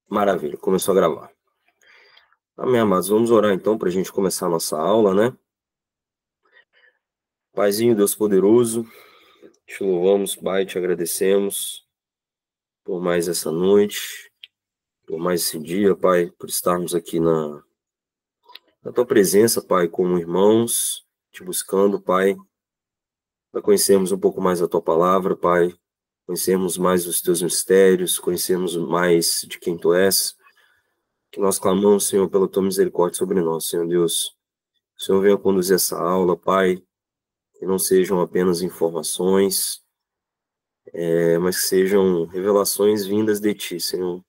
Maravilha, começou a gravar. Amém, amados, vamos orar então para a gente começar a nossa aula, né? Paizinho, Deus poderoso, te louvamos, Pai, te agradecemos por mais essa noite, por mais esse dia, Pai, por estarmos aqui na tua presença, Pai, como irmãos, te buscando, Pai, para conhecermos um pouco mais a tua palavra, Pai, conhecermos mais os teus mistérios, conhecermos mais de quem tu és, que nós clamamos, Senhor, pela tua misericórdia sobre nós, Senhor Deus. O Senhor venha conduzir essa aula, Pai, que não sejam apenas informações, mas que sejam revelações vindas de Ti, Senhor.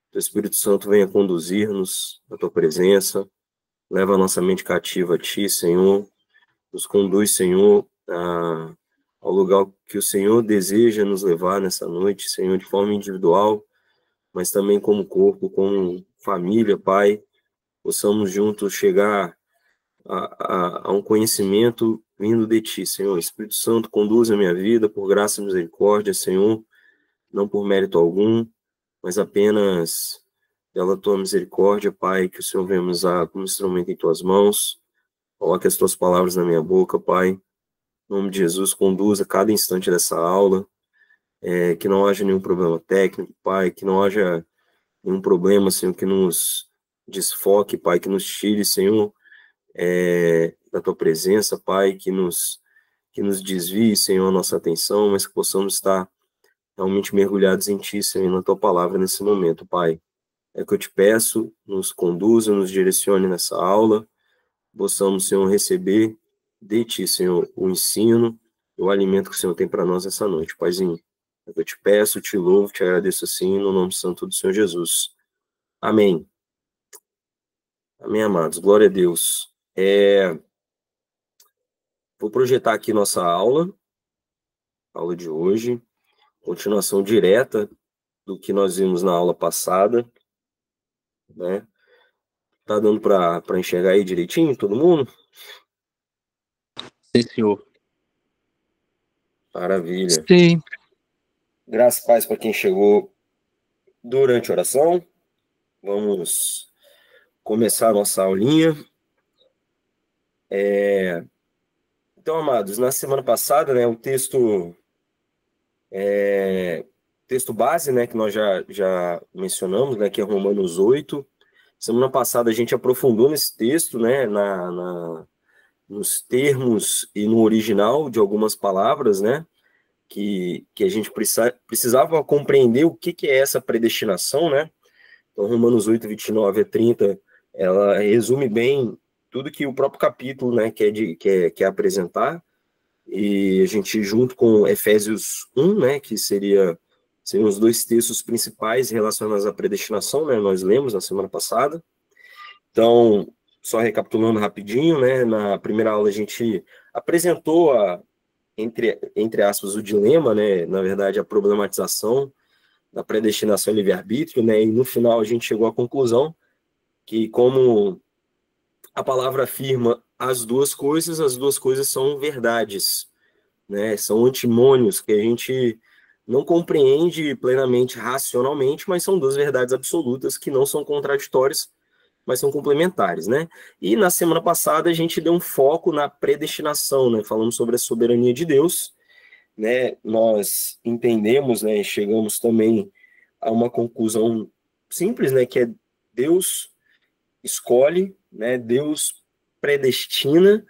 Que o Espírito Santo venha conduzir-nos na Tua presença, leva a nossa mente cativa a Ti, Senhor, nos conduz, Senhor, ao lugar que o Senhor deseja nos levar nessa noite, Senhor, de forma individual, mas também como corpo, como família, Pai, possamos juntos chegar a um conhecimento vindo de Ti, Senhor. Espírito Santo, conduza a minha vida por graça e misericórdia, Senhor, não por mérito algum, mas apenas pela Tua misericórdia, Pai, que o Senhor venha me usar como instrumento em Tuas mãos. Coloque as Tuas palavras na minha boca, Pai. Em nome de Jesus, conduza cada instante dessa aula, que não haja nenhum problema técnico, Pai, que não haja nenhum problema, Senhor, que nos desfoque, Pai, que nos tire, Senhor, da Tua presença, Pai, que nos desvie, Senhor, a nossa atenção, mas que possamos estar realmente mergulhados em Ti, Senhor, na Tua palavra nesse momento, Pai. É que eu te peço, nos conduza, nos direcione nessa aula, possamos, Senhor, receber de Ti, Senhor, o ensino, o alimento que o Senhor tem para nós essa noite, Paizinho. É que eu te peço, te louvo, te agradeço assim, no nome santo do Senhor Jesus. Amém. Amém, amados. Glória a Deus. Vou projetar aqui nossa aula de hoje, continuação direta do que nós vimos na aula passada, né? Tá dando para enxergar aí direitinho, todo mundo? Sim, senhor. Maravilha. Sim. Graças e paz para quem chegou durante a oração. Vamos começar a nossa aulinha. Então, amados, na semana passada, né, o texto base, né, que nós já mencionamos, né, que é Romanos 8. Semana passada a gente aprofundou nesse texto, né, nos termos e no original de algumas palavras, né, que a gente precisava compreender o que é essa predestinação, né? Então, Romanos 8, 29 a 30, ela resume bem tudo que o próprio capítulo, né, quer apresentar, e a gente, junto com Efésios 1, né, que seriam os dois textos principais relacionados à predestinação, né, nós lemos na semana passada. Então, só recapitulando rapidinho, né, na primeira aula a gente apresentou entre aspas, o dilema, né, na verdade, a problematização da predestinação e livre-arbítrio, né, e no final a gente chegou à conclusão que, como a palavra afirma as duas coisas são verdades, né, são antimônios que a gente não compreende plenamente racionalmente, mas são duas verdades absolutas que não são contraditórias, mas são complementares, né? E na semana passada a gente deu um foco na predestinação, né? Falamos sobre a soberania de Deus, né? Nós entendemos, né? Chegamos também a uma conclusão simples, né? Que é Deus escolhe, né? Deus predestina,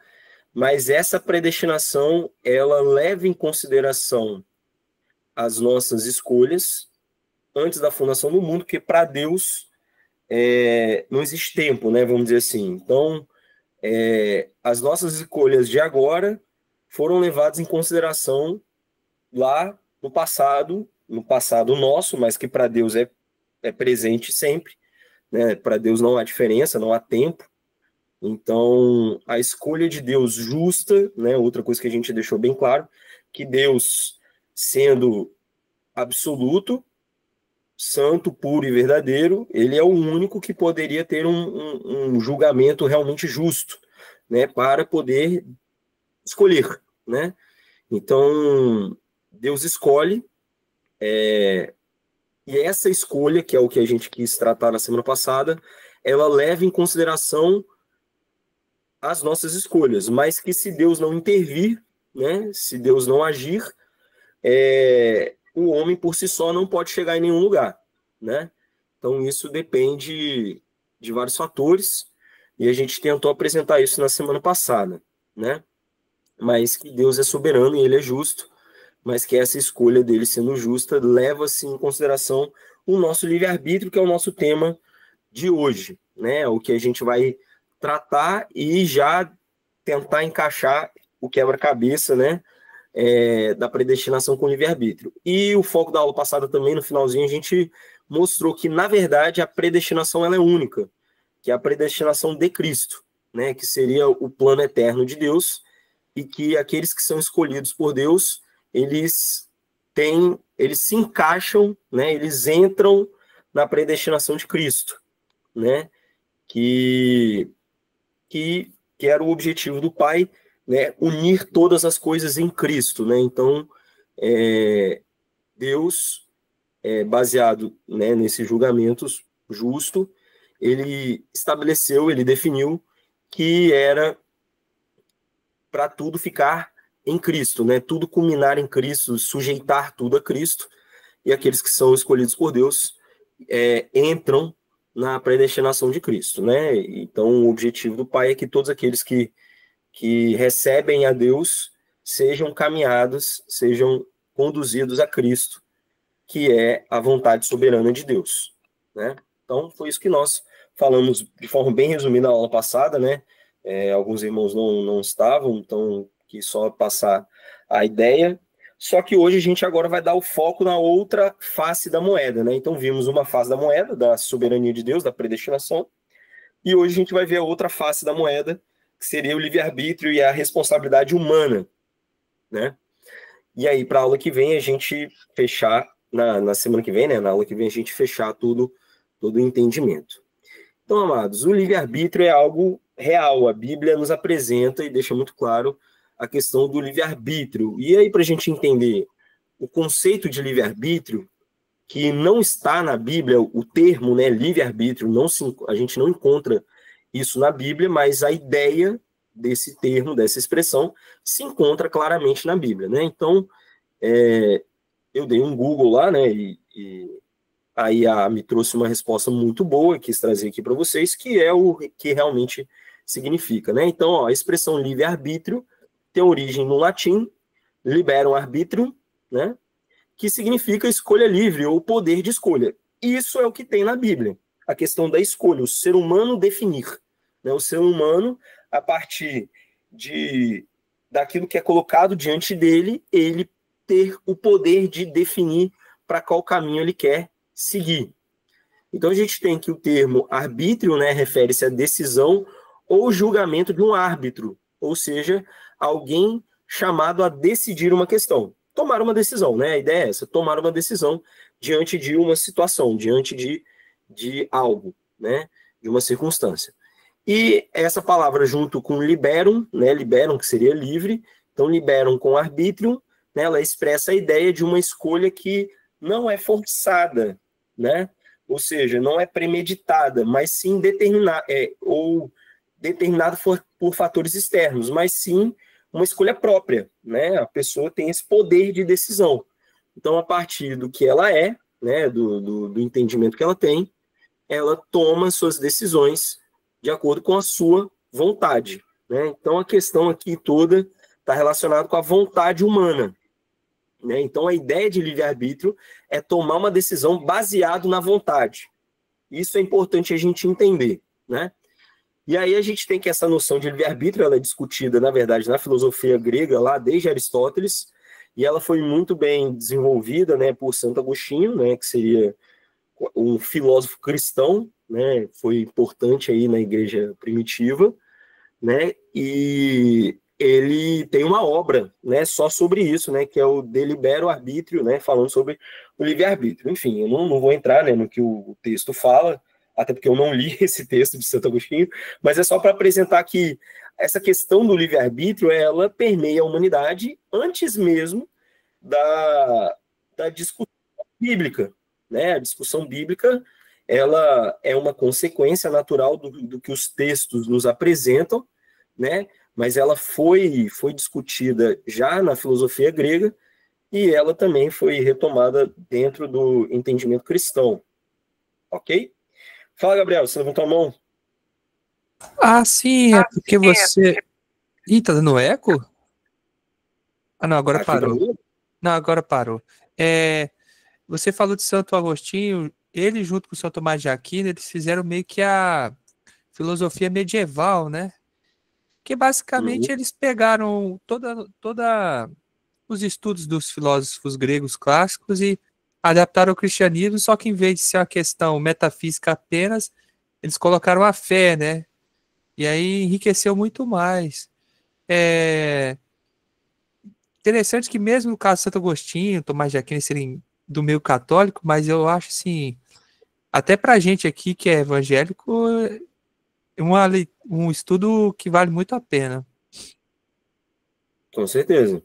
mas essa predestinação ela leva em consideração as nossas escolhas antes da fundação do mundo, porque para Deus não existe tempo, né? Vamos dizer assim. Então, as nossas escolhas de agora foram levadas em consideração lá no passado nosso, mas que para Deus é presente sempre, né? Para Deus não há diferença, não há tempo. Então, a escolha de Deus justa, né? Outra coisa que a gente deixou bem claro, que Deus, sendo absoluto, santo, puro e verdadeiro, ele é o único que poderia ter um julgamento realmente justo, né, para poder escolher, né? Então, Deus escolhe, E essa escolha, que é o que a gente quis tratar na semana passada, ela leva em consideração as nossas escolhas, mas que se Deus não intervir, né, se Deus não agir, o homem por si só não pode chegar em nenhum lugar, né? Então isso depende de vários fatores, e a gente tentou apresentar isso na semana passada, né? Mas que Deus é soberano e ele é justo, mas que essa escolha dele sendo justa leva-se em consideração o nosso livre-arbítrio, que é o nosso tema de hoje, né? O que a gente vai tratar e já tentar encaixar o quebra-cabeça, né? Da predestinação com livre-arbítrio. E o foco da aula passada também, no finalzinho, a gente mostrou que, na verdade, a predestinação ela é única, que é a predestinação de Cristo, né? Que seria o plano eterno de Deus, e que aqueles que são escolhidos por Deus, eles se encaixam, né? Eles entram na predestinação de Cristo, né? Que era o objetivo do Pai, né? Unir todas as coisas em Cristo, né? Então, Deus, baseado, né, nesses julgamentos justo, ele estabeleceu, ele definiu que era para tudo ficar em Cristo, né? Tudo culminar em Cristo, sujeitar tudo a Cristo, e aqueles que são escolhidos por Deus entram na predestinação de Cristo, né? Então, o objetivo do Pai é que todos aqueles que recebem a Deus sejam caminhados, sejam conduzidos a Cristo, que é a vontade soberana de Deus, né? Então, foi isso que nós falamos de forma bem resumida na aula passada, né? Alguns irmãos não estavam, então quis só passar a ideia. Só que hoje a gente agora vai dar o foco na outra face da moeda, né? Então vimos uma face da moeda, da soberania de Deus, da predestinação, e hoje a gente vai ver a outra face da moeda, que seria o livre-arbítrio e a responsabilidade humana, né? E aí, para a aula que vem, a gente fechar, na semana que vem, né? Na aula que vem, a gente fechar todo o entendimento. Então, amados, o livre-arbítrio é algo real. A Bíblia nos apresenta e deixa muito claro a questão do livre-arbítrio. E aí, para a gente entender o conceito de livre-arbítrio, que não está na Bíblia, o termo, né, livre-arbítrio, a gente não encontra isso na Bíblia, mas a ideia desse termo, dessa expressão, se encontra claramente na Bíblia, né? Então, eu dei um Google lá, né, e a IA me trouxe uma resposta muito boa, quis trazer aqui para vocês, que é o que realmente significa, né? Então, ó, a expressão livre-arbítrio tem origem no latim, liberum arbitrium, né? Que significa escolha livre ou poder de escolha. Isso é o que tem na Bíblia, a questão da escolha, o ser humano definir, né? O ser humano, a partir daquilo que é colocado diante dele, ele ter o poder de definir para qual caminho ele quer seguir. Então a gente tem que o termo arbítrio, né, refere-se à decisão ou julgamento de um árbitro, ou seja, alguém chamado a decidir uma questão. Tomar uma decisão, né? A ideia é essa, tomar uma decisão diante de uma situação, diante de algo, né? De uma circunstância. E essa palavra junto com liberum, né? Liberum, que seria livre, então liberum com arbítrio, né? Ela expressa a ideia de uma escolha que não é forçada, né? Ou seja, não é premeditada, mas sim determinada por fatores externos, mas sim uma escolha própria, né? A pessoa tem esse poder de decisão. Então, a partir do que ela é, né, do entendimento que ela tem, ela toma suas decisões de acordo com a sua vontade, né? Então, a questão aqui toda está relacionada com a vontade humana, né? Então, a ideia de livre-arbítrio é tomar uma decisão baseado na vontade. Isso é importante a gente entender, né? E aí a gente tem que essa noção de livre-arbítrio, ela é discutida, na verdade, na filosofia grega, lá desde Aristóteles, e ela foi muito bem desenvolvida, né, por Santo Agostinho, né, que seria um filósofo cristão, né, foi importante aí na igreja primitiva, né, e ele tem uma obra, né, só sobre isso, né, que é o De Libero Arbitrio, né, falando sobre o livre-arbítrio. Enfim, eu não vou entrar, né, no que o texto fala, até porque eu não li esse texto de Santo Agostinho, mas é só para apresentar que essa questão do livre-arbítrio, ela permeia a humanidade antes mesmo da discussão bíblica, né? A discussão bíblica, ela é uma consequência natural do que os textos nos apresentam, né? Mas ela foi discutida já na filosofia grega e ela também foi retomada dentro do entendimento cristão, ok? Fala, Gabriel, você levantou a mão? Ah, sim, é porque você. Ih, tá dando eco? Ah, não, agora Aqui para parou. mim? Não, agora parou. É, você falou de Santo Agostinho, ele junto com São Tomás de Aquino, eles fizeram meio que a filosofia medieval, né? Que basicamente Uhum, eles pegaram toda os estudos dos filósofos gregos clássicos e adaptaram ao cristianismo, só que em vez de ser uma questão metafísica apenas, eles colocaram a fé, né? E aí enriqueceu muito mais. É interessante que mesmo no caso de Santo Agostinho, Tomás de Aquino serem do meio católico, mas eu acho assim, até pra gente aqui que é evangélico, um estudo que vale muito a pena. com certeza.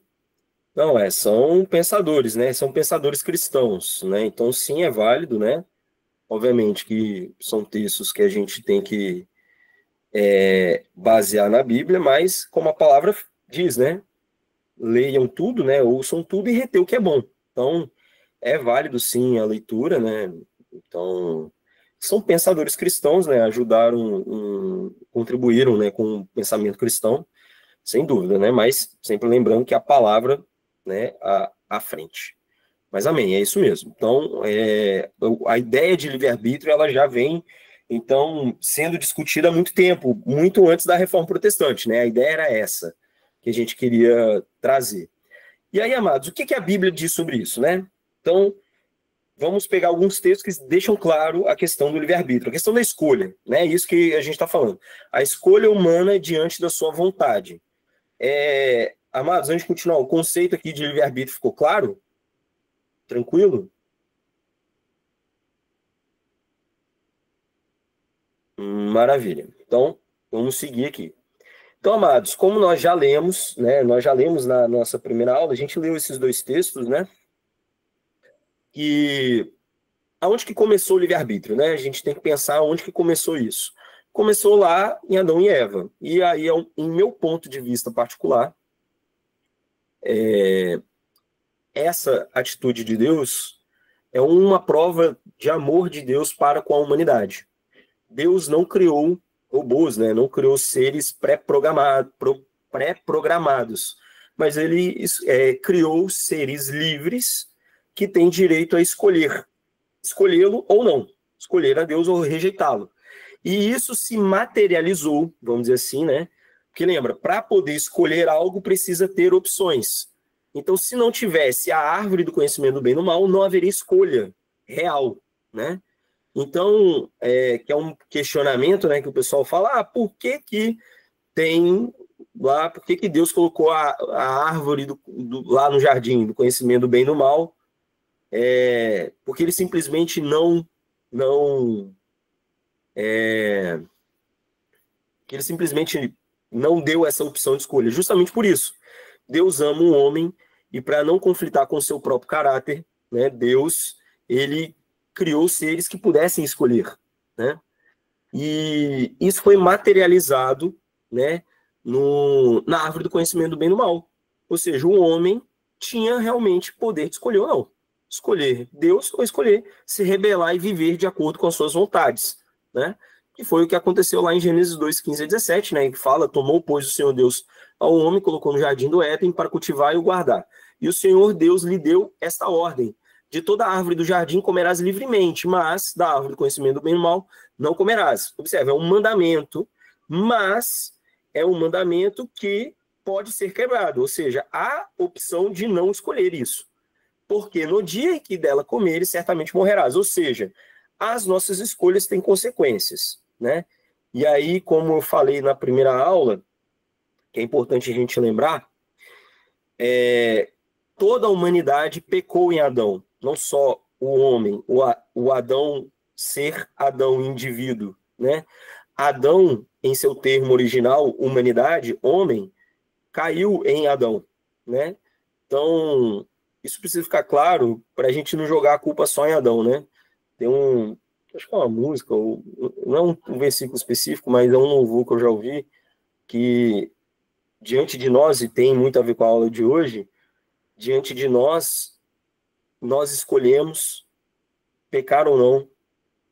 Não, são pensadores, né? São pensadores cristãos, né? Então, sim, é válido, né? Obviamente que são textos que a gente tem que basear na Bíblia, mas como a palavra diz, né? Leiam tudo, né? Ouçam tudo e reter o que é bom. Então, é válido sim a leitura, né? Então, são pensadores cristãos, né? Ajudaram, contribuíram, né, com o pensamento cristão, sem dúvida, né? Mas sempre lembrando que a palavra, né, à frente. Mas amém, é isso mesmo. Então, a ideia de livre-arbítrio, ela já vem, então, sendo discutida há muito tempo, muito antes da Reforma Protestante, né? A ideia era essa, que a gente queria trazer. E aí, amados, o que a Bíblia diz sobre isso, né? Então, vamos pegar alguns textos que deixam claro a questão do livre-arbítrio, a questão da escolha, né? Isso que a gente está falando. A escolha humana diante da sua vontade. Amados, antes de continuar, o conceito aqui de livre-arbítrio ficou claro? Tranquilo? Maravilha. Então, vamos seguir aqui. Então, amados, como nós já lemos, né? Nós já lemos na nossa primeira aula, a gente leu esses dois textos, né? E aonde que começou o livre-arbítrio, né? A gente tem que pensar onde que começou isso. Começou lá em Adão e Eva. E aí, em meu ponto de vista particular, essa atitude de Deus é uma prova de amor de Deus para com a humanidade. Deus não criou robôs, né? Não criou seres pré-programados, mas ele criou seres livres que têm direito a escolhê-lo ou não, escolher a Deus ou rejeitá-lo. E isso se materializou, vamos dizer assim, né? Porque lembra, para poder escolher algo precisa ter opções. Então, se não tivesse a árvore do conhecimento do bem e do mal, não haveria escolha real, né? Então, que é um questionamento, né, que o pessoal fala, por que que tem lá, por que que Deus colocou a árvore lá no jardim do conhecimento do bem e do mal? Porque ele simplesmente não que ele simplesmente não deu essa opção de escolha. Justamente por isso, Deus ama um homem e para não conflitar com o seu próprio caráter, né, Deus ele criou seres que pudessem escolher, né? E isso foi materializado, né, na árvore do conhecimento do bem e do mal. Ou seja, o homem tinha realmente poder de escolher ou não. Escolher Deus ou escolher se rebelar e viver de acordo com as suas vontades, né? Que foi o que aconteceu lá em Gênesis 2, 15 a 17, né? Que fala, tomou, pois, o Senhor Deus ao homem, colocou no jardim do Éden para cultivar e o guardar. E o Senhor Deus lhe deu esta ordem: de toda árvore do jardim comerás livremente, mas da árvore do conhecimento do bem e do mal não comerás. Observe, é um mandamento, mas é um mandamento que pode ser quebrado, ou seja, há opção de não escolher isso. Porque no dia em que dela comeres, certamente morrerás. Ou seja, as nossas escolhas têm consequências, né? E aí, como eu falei na primeira aula, que é importante a gente lembrar, toda a humanidade pecou em Adão. Não só o homem, o Adão ser Adão, indivíduo, né? Adão, em seu termo original, humanidade, homem, caiu em Adão, né? Então, isso precisa ficar claro para a gente não jogar a culpa só em Adão, né? Tem acho que é uma música, ou, não é um versículo específico, mas é um louvor que eu já ouvi, que diante de nós, e tem muito a ver com a aula de hoje, diante de nós escolhemos pecar ou não,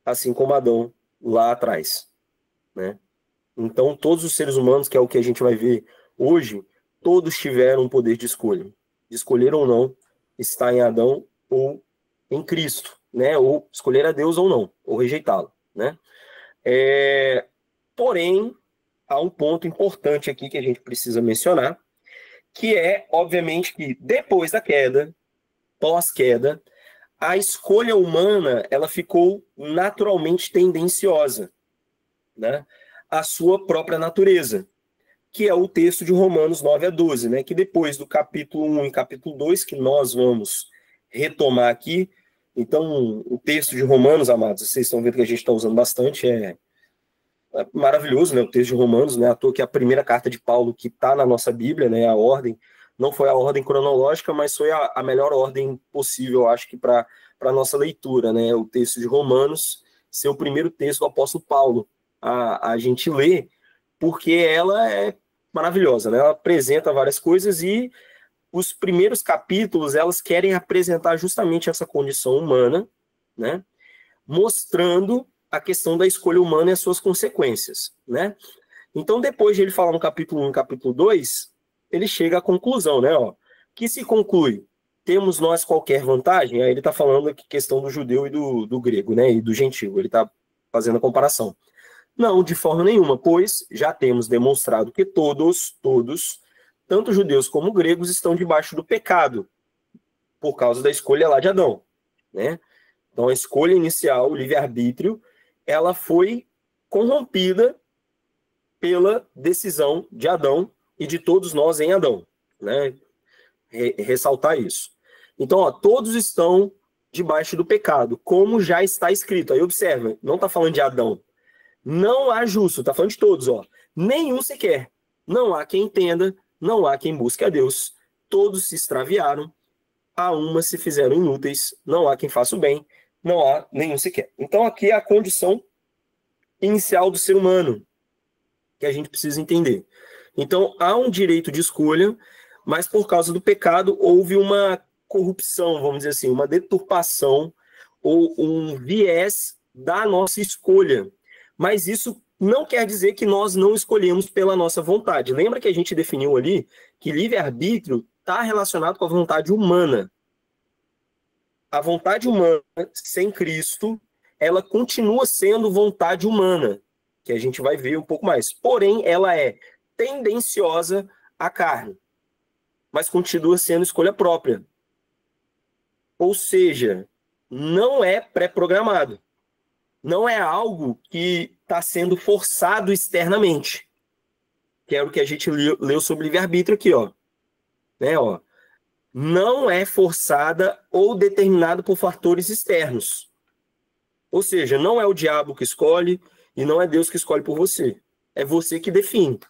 assim como Adão lá atrás, né? Então, todos os seres humanos, que é o que a gente vai ver hoje, todos tiveram um poder de escolha. De escolher ou não estar em Adão ou em Cristo, né? Ou escolher a Deus ou não, ou rejeitá-lo, né? Porém, há um ponto importante aqui que a gente precisa mencionar, que é, obviamente, que depois da queda, pós-queda, a escolha humana ela ficou naturalmente tendenciosa, né? A sua própria natureza, que é o texto de Romanos 9-12, né? Que depois do capítulo 1 e capítulo 2, que nós vamos retomar aqui. Então, o texto de Romanos, amados, vocês estão vendo que a gente está usando bastante, é maravilhoso, né? O texto de Romanos, né? À toa que a primeira carta de Paulo que está na nossa Bíblia, né? A ordem, não foi a ordem cronológica, mas foi a melhor ordem possível, eu acho que para a nossa leitura, né? O texto de Romanos ser o primeiro texto do apóstolo Paulo a gente ler, porque ela é maravilhosa, né? Ela apresenta várias coisas e os primeiros capítulos, elas querem apresentar justamente essa condição humana, né? Mostrando a questão da escolha humana e as suas consequências, né? Então, depois de ele falar no capítulo 1 e capítulo 2, ele chega à conclusão, né? Ó, que se conclui, temos nós qualquer vantagem? Aí ele está falando aqui questão do judeu e do grego, né? E do gentil, ele está fazendo a comparação. Não, de forma nenhuma, pois já temos demonstrado que todos, tanto judeus como gregos, estão debaixo do pecado, por causa da escolha lá de Adão, né? Então, a escolha inicial, o livre-arbítrio, ela foi corrompida pela decisão de Adão e de todos nós em Adão, né? Ressaltar isso. Então, ó, todos estão debaixo do pecado, como já está escrito. Aí observa, não está falando de Adão. Não há justo, está falando de todos, ó. Nenhum sequer. Não há quem entenda, não há quem busque a Deus. Todos se extraviaram, a uma se fizeram inúteis, não há quem faça o bem, não há nenhum sequer. Então aqui é a condição inicial do ser humano, que a gente precisa entender. Então há um direito de escolha, mas por causa do pecado houve uma corrupção, vamos dizer assim, uma deturpação ou um viés da nossa escolha. Mas isso não quer dizer que nós não escolhemos pela nossa vontade. Lembra que a gente definiu ali que livre-arbítrio está relacionado com a vontade humana. A vontade humana, sem Cristo, ela continua sendo vontade humana, que a gente vai ver um pouco mais. Porém, ela é tendenciosa à carne, mas continua sendo escolha própria. Ou seja, não é pré-programado. Não é algo que está sendo forçado externamente. Que é o que a gente leu sobre livre-arbítrio aqui, ó. Né, ó. Não é forçada ou determinada por fatores externos. Ou seja, não é o diabo que escolhe e não é Deus que escolhe por você. É você que define.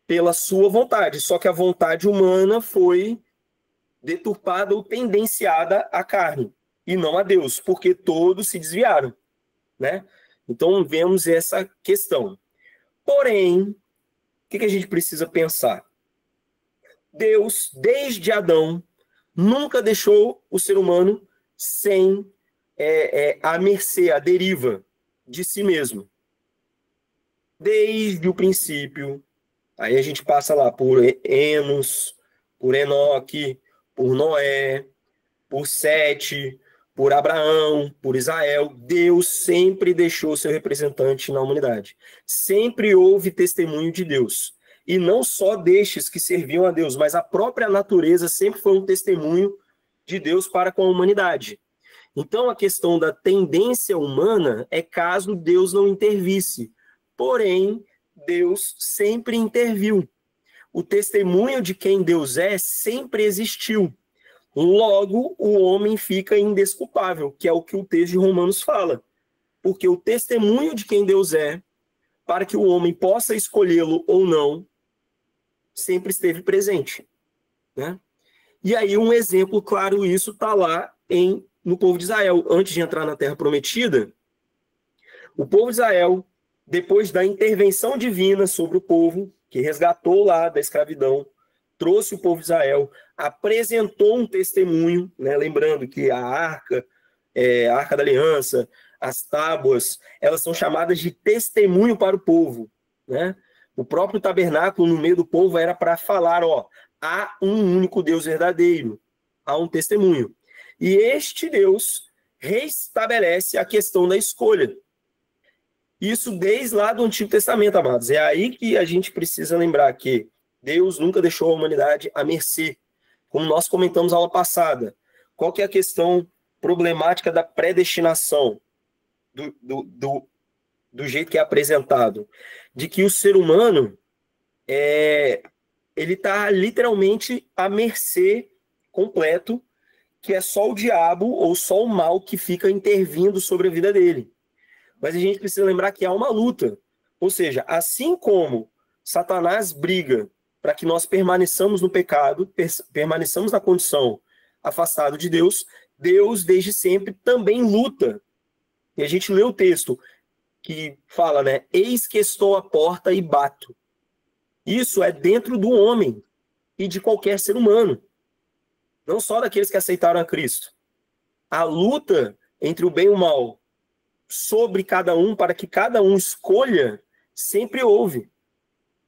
Pela sua vontade. Só que a vontade humana foi deturpada ou tendenciada à carne e não a Deus, porque todos se desviaram, né? Então vemos essa questão. Porém, o que a gente precisa pensar? Deus, desde Adão, nunca deixou o ser humano sem a mercê, a deriva de si mesmo. Desde o princípio. Aí a gente passa lá por Enos, por Enoque, por Noé, por Sete, por Abraão, por Israel. Deus sempre deixou seu representante na humanidade. Sempre houve testemunho de Deus. E não só destes que serviam a Deus, mas a própria natureza sempre foi um testemunho de Deus para com a humanidade. Então, a questão da tendência humana é caso Deus não intervisse. Porém, Deus sempre interviu. O testemunho de quem Deus é sempre existiu. Logo, o homem fica indesculpável, que é o que o texto de Romanos fala. Porque o testemunho de quem Deus é, para que o homem possa escolhê-lo ou não, sempre esteve presente, né? E aí um exemplo claro isso está lá em no povo de Israel. Antes de entrar na Terra Prometida, o povo de Israel, depois da intervenção divina sobre o povo, que resgatou lá da escravidão, trouxe o povo de Israel, apresentou um testemunho, né? Lembrando que a Arca da Aliança, as tábuas, elas são chamadas de testemunho para o povo, né? O próprio tabernáculo no meio do povo era para falar, há um único Deus verdadeiro, há um testemunho. E este Deus restabelece a questão da escolha. Isso desde lá do Antigo Testamento, amados. É aí que a gente precisa lembrar que Deus nunca deixou a humanidade à mercê. Como nós comentamos na aula passada, qual que é a questão problemática da predestinação, do jeito que é apresentado? De que o ser humano, ele está literalmente à mercê completo, que é só o diabo ou só o mal que fica intervindo sobre a vida dele. Mas a gente precisa lembrar que há uma luta. Ou seja, assim como Satanás briga para que nós permaneçamos no pecado, permaneçamos na condição afastado de Deus, Deus desde sempre também luta. E a gente lê o texto que fala, né? Eis que estou à porta e bato. Isso é dentro do homem e de qualquer ser humano. Não só daqueles que aceitaram a Cristo. A luta entre o bem e o mal sobre cada um, para que cada um escolha, sempre houve.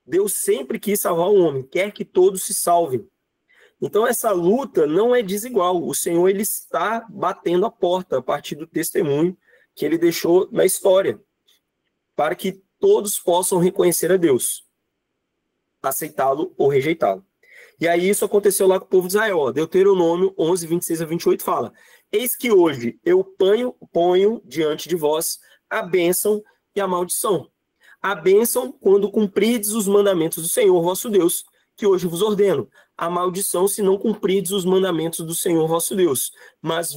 Deus sempre quis salvar o homem, quer que todos se salvem. Então essa luta não é desigual. O Senhor, ele está batendo a porta a partir do testemunho que ele deixou na história, para que todos possam reconhecer a Deus, aceitá-lo ou rejeitá-lo. E aí isso aconteceu lá com o povo de Israel. Deuteronômio 11, 26 a 28 fala: eis que hoje eu ponho diante de vós a bênção e a maldição. A bênção quando cumprides os mandamentos do Senhor vosso Deus, que hoje vos ordeno. A maldição se não cumprides os mandamentos do Senhor vosso Deus, mas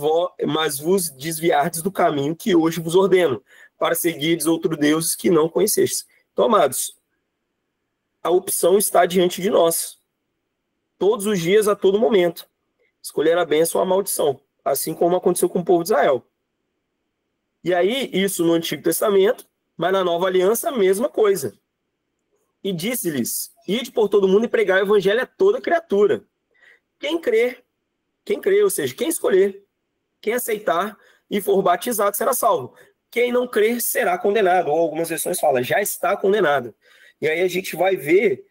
vos desviardes do caminho que hoje vos ordeno, para seguirdes outro Deus que não conhecestes. Então, amados, a opção está diante de nós. Todos os dias, a todo momento. Escolher a bênção ou a maldição. Assim como aconteceu com o povo de Israel. E aí, isso no Antigo Testamento, mas na Nova Aliança, a mesma coisa. E disse-lhes: ide por todo mundo e pregai o evangelho a toda criatura. Quem crer, ou seja, quem escolher, quem aceitar e for batizado será salvo. Quem não crer será condenado. Ou algumas versões falam, já está condenado. E aí a gente vai ver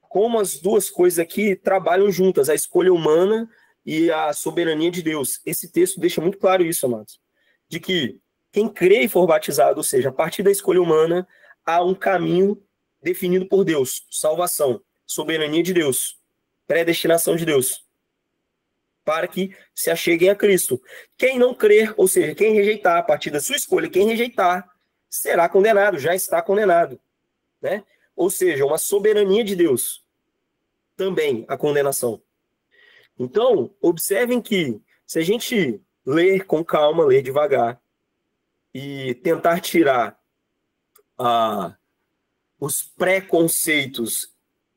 como as duas coisas aqui trabalham juntas, a escolha humana e a soberania de Deus. Esse texto deixa muito claro isso, amados. De que quem crê e for batizado, ou seja, a partir da escolha humana, há um caminho definido por Deus, salvação, soberania de Deus, predestinação de Deus, para que se acheguem a Cristo. Quem não crer, ou seja, quem rejeitar a partir da sua escolha, quem rejeitar, será condenado, já está condenado, né? Ou seja, uma soberania de Deus, também a condenação. Então, observem que, se a gente ler com calma, ler devagar, e tentar tirar os preconceitos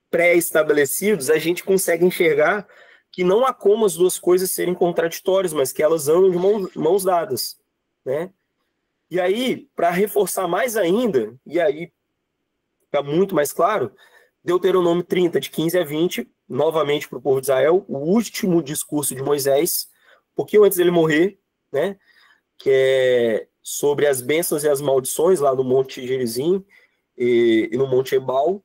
pré-estabelecidos, a gente consegue enxergar que não há como as duas coisas serem contraditórias, mas que elas andam de mãos dadas, né? E aí, para reforçar mais ainda, e aí fica muito mais claro, Deuteronômio 30, de 15 a 20, novamente para o povo de Israel, o último discurso de Moisés, um pouquinho antes dele morrer, né? Que é sobre as bênçãos e as maldições lá no Monte Gerizim e no Monte Ebal,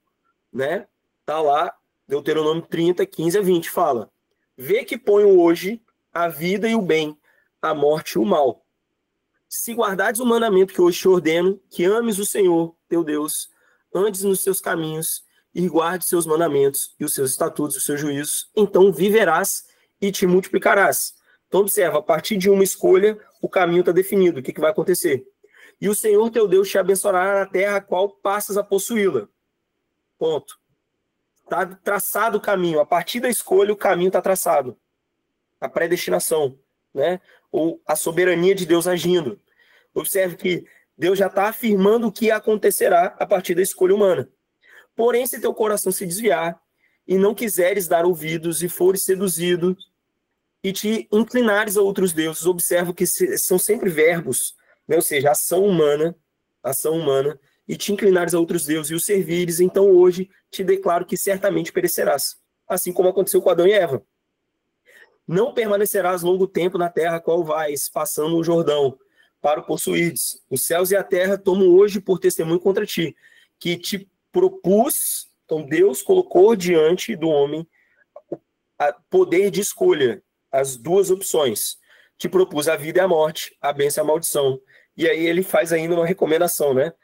né? Tá lá, Deuteronômio 30, 15 a 20, fala: vê que ponho hoje a vida e o bem, a morte e o mal. Se guardares o mandamento que hoje te ordeno, que ames o Senhor, teu Deus, andes nos seus caminhos e guardes seus mandamentos e os seus estatutos, os seus juízos, então viverás e te multiplicarás. Então observa, a partir de uma escolha, o caminho está definido. O que vai acontecer? E o Senhor teu Deus te abençoará na terra a qual passas a possuí-la. Ponto. Está traçado o caminho. A partir da escolha, o caminho está traçado. A predestinação, né? Ou a soberania de Deus agindo. Observe que Deus já está afirmando o que acontecerá a partir da escolha humana. Porém, se teu coração se desviar e não quiseres dar ouvidos e fores seduzido e te inclinares a outros deuses. Observa que são sempre verbos, né? Ou seja, ação humana, e te inclinares a outros deuses e os servires, então hoje te declaro que certamente perecerás, assim como aconteceu com Adão e Eva. Não permanecerás longo tempo na terra a qual vais, passando o Jordão, para o possuídes. Os céus e a terra tomam hoje por testemunho contra ti, que te propus, então Deus colocou diante do homem o poder de escolha, as duas opções. Te propus a vida e a morte, a bênção e a maldição. E aí ele faz ainda uma recomendação, né?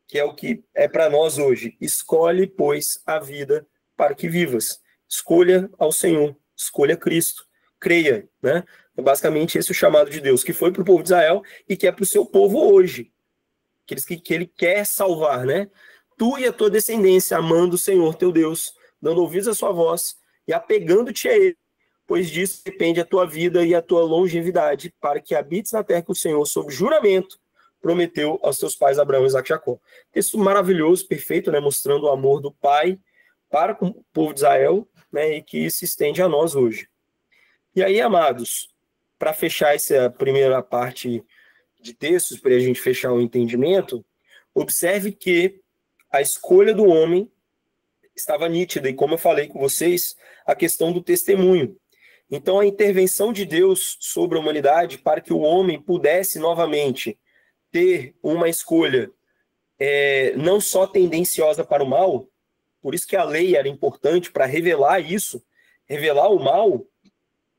Que é o que é para nós hoje. Escolhe, pois, a vida para que vivas. Escolha ao Senhor, escolha Cristo, creia, né? É basicamente esse o chamado de Deus, que foi para o povo de Israel e que é para o seu povo hoje, que ele quer salvar, né? Tu e a tua descendência, amando o Senhor teu Deus, dando ouvidos à sua voz e apegando-te a ele, pois disso depende a tua vida e a tua longevidade, para que habites na terra que o Senhor, sob juramento, prometeu aos teus pais Abraão, Isaque e Jacó. Texto maravilhoso, perfeito, né? Mostrando o amor do Pai para com o povo de Israel, né? E que se estende a nós hoje. E aí, amados, para fechar essa primeira parte de textos, para a gente fechar o entendimento, observe que a escolha do homem estava nítida, e como eu falei com vocês, a questão do testemunho. Então, a intervenção de Deus sobre a humanidade para que o homem pudesse novamente ter uma escolha não só tendenciosa para o mal, por isso que a lei era importante para revelar isso, revelar o mal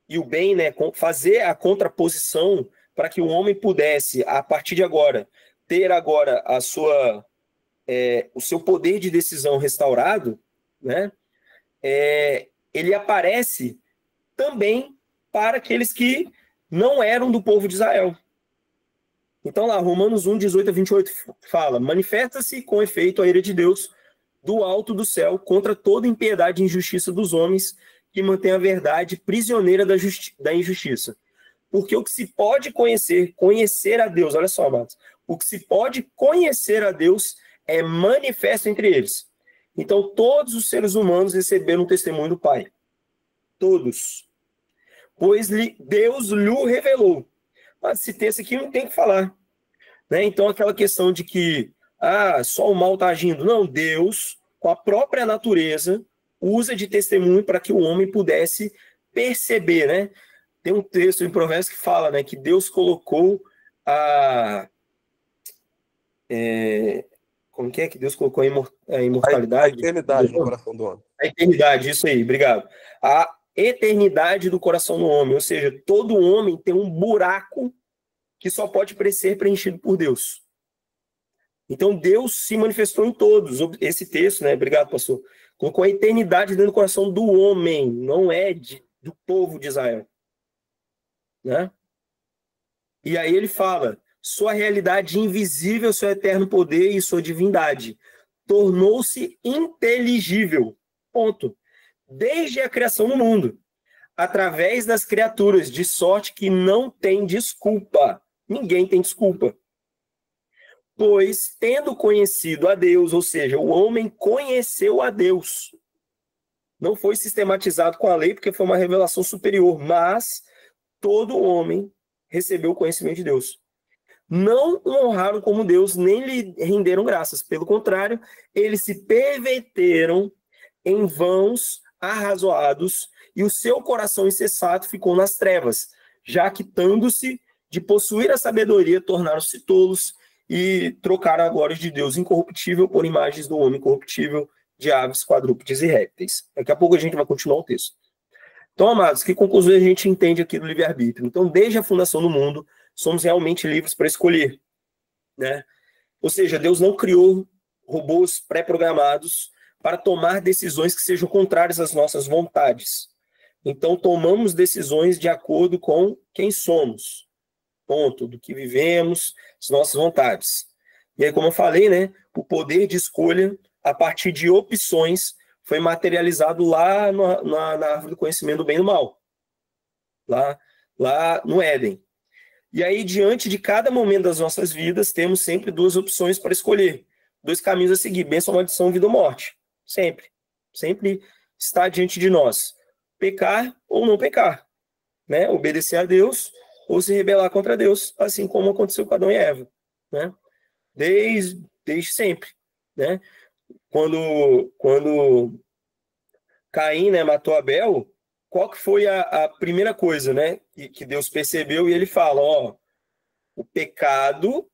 e o bem, né, fazer a contraposição para que o homem pudesse, a partir de agora, ter agora o seu poder de decisão restaurado, né, ele aparece também para aqueles que não eram do povo de Israel. Então lá, Romanos 1, 18 a 28 fala: manifesta-se com efeito a ira de Deus do alto do céu contra toda impiedade e injustiça dos homens que mantêm a verdade prisioneira da injustiça. Porque o que se pode conhecer a Deus, olha só, amados, o que se pode conhecer a Deus é manifesto entre eles. Então todos os seres humanos receberam o testemunho do Pai. Todos. Pois Deus lhe revelou. Mas esse texto aqui não tem o que falar, né? Então aquela questão de que só o mal está agindo. Não, Deus, com a própria natureza, usa de testemunho para que o homem pudesse perceber, né? Tem um texto em Provérbios que fala, né, que Deus colocou como que é que Deus colocou a imortalidade? A eternidade no coração do homem. A eternidade, isso aí, obrigado. A eternidade do coração do homem, ou seja, todo homem tem um buraco que só pode ser preenchido por Deus. Então Deus se manifestou em todos. Esse texto, né, obrigado, pastor, colocou a eternidade dentro do coração do homem, não é do povo de Israel, né? E aí ele fala: sua realidade invisível, seu eterno poder e sua divindade tornou-se inteligível, ponto, desde a criação do mundo, através das criaturas, de sorte que não tem desculpa. Ninguém tem desculpa. Pois, tendo conhecido a Deus, ou seja, o homem conheceu a Deus. Não foi sistematizado com a lei, porque foi uma revelação superior, mas todo homem recebeu o conhecimento de Deus. Não o honraram como Deus, nem lhe renderam graças. Pelo contrário, eles se perverteram em vãos arrazoados, e o seu coração insensato ficou nas trevas, já quitando-se de possuir a sabedoria, tornaram-se tolos e trocaram a glória de Deus incorruptível por imagens do homem corruptível, de aves, quadrúpedes e répteis. Daqui a pouco a gente vai continuar o texto. Então, amados, que conclusão a gente entende aqui do livre-arbítrio? Então, desde a fundação do mundo, somos realmente livres para escolher, né? Ou seja, Deus não criou robôs pré-programados para tomar decisões que sejam contrárias às nossas vontades. Então, tomamos decisões de acordo com quem somos, ponto, do que vivemos, as nossas vontades. E aí, como eu falei, né, o poder de escolha, a partir de opções, foi materializado lá na árvore do conhecimento do bem e do mal, lá no Éden. E aí, diante de cada momento das nossas vidas, temos sempre duas opções para escolher, dois caminhos a seguir: bênção, maldição, vida ou morte. Sempre está diante de nós. Pecar ou não pecar. né? Obedecer a Deus ou se rebelar contra Deus, assim como aconteceu com Adão e Eva, né? Desde sempre, né? Quando Caim, né, matou Abel, qual que foi a primeira coisa, né, que Deus percebeu? E ele fala, ó, o pecado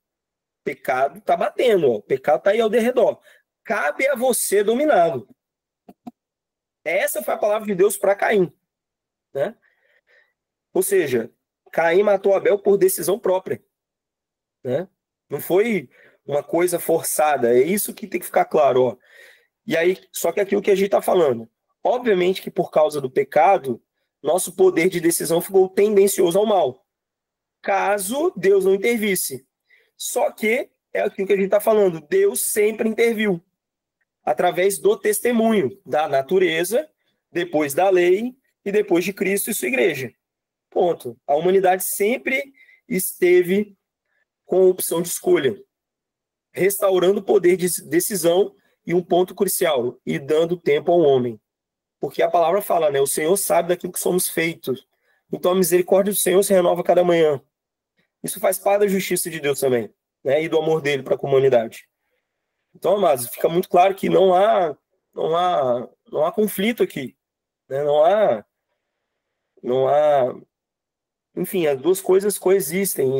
tá batendo, ó, o pecado tá aí ao derredor. Cabe a você dominá-lo. Essa foi a palavra de Deus para Caim, né? Ou seja, Caim matou Abel por decisão própria, né? Não foi uma coisa forçada. É isso que tem que ficar claro, ó. E aí, só que aquilo que a gente está falando, obviamente que por causa do pecado, nosso poder de decisão ficou tendencioso ao mal, caso Deus não intervisse. Só que é aquilo que a gente está falando, Deus sempre interviu, através do testemunho da natureza, depois da lei e depois de Cristo e sua igreja. Ponto. A humanidade sempre esteve com a opção de escolha, restaurando o poder de decisão e um ponto crucial, e dando tempo ao homem. Porque a palavra fala, né? O Senhor sabe daquilo que somos feitos. Então a misericórdia do Senhor se renova cada manhã. Isso faz parte da justiça de Deus também, né? E do amor dele para a comunidade. Então, amados, fica muito claro que não há conflito aqui, né? Não há, enfim, as duas coisas coexistem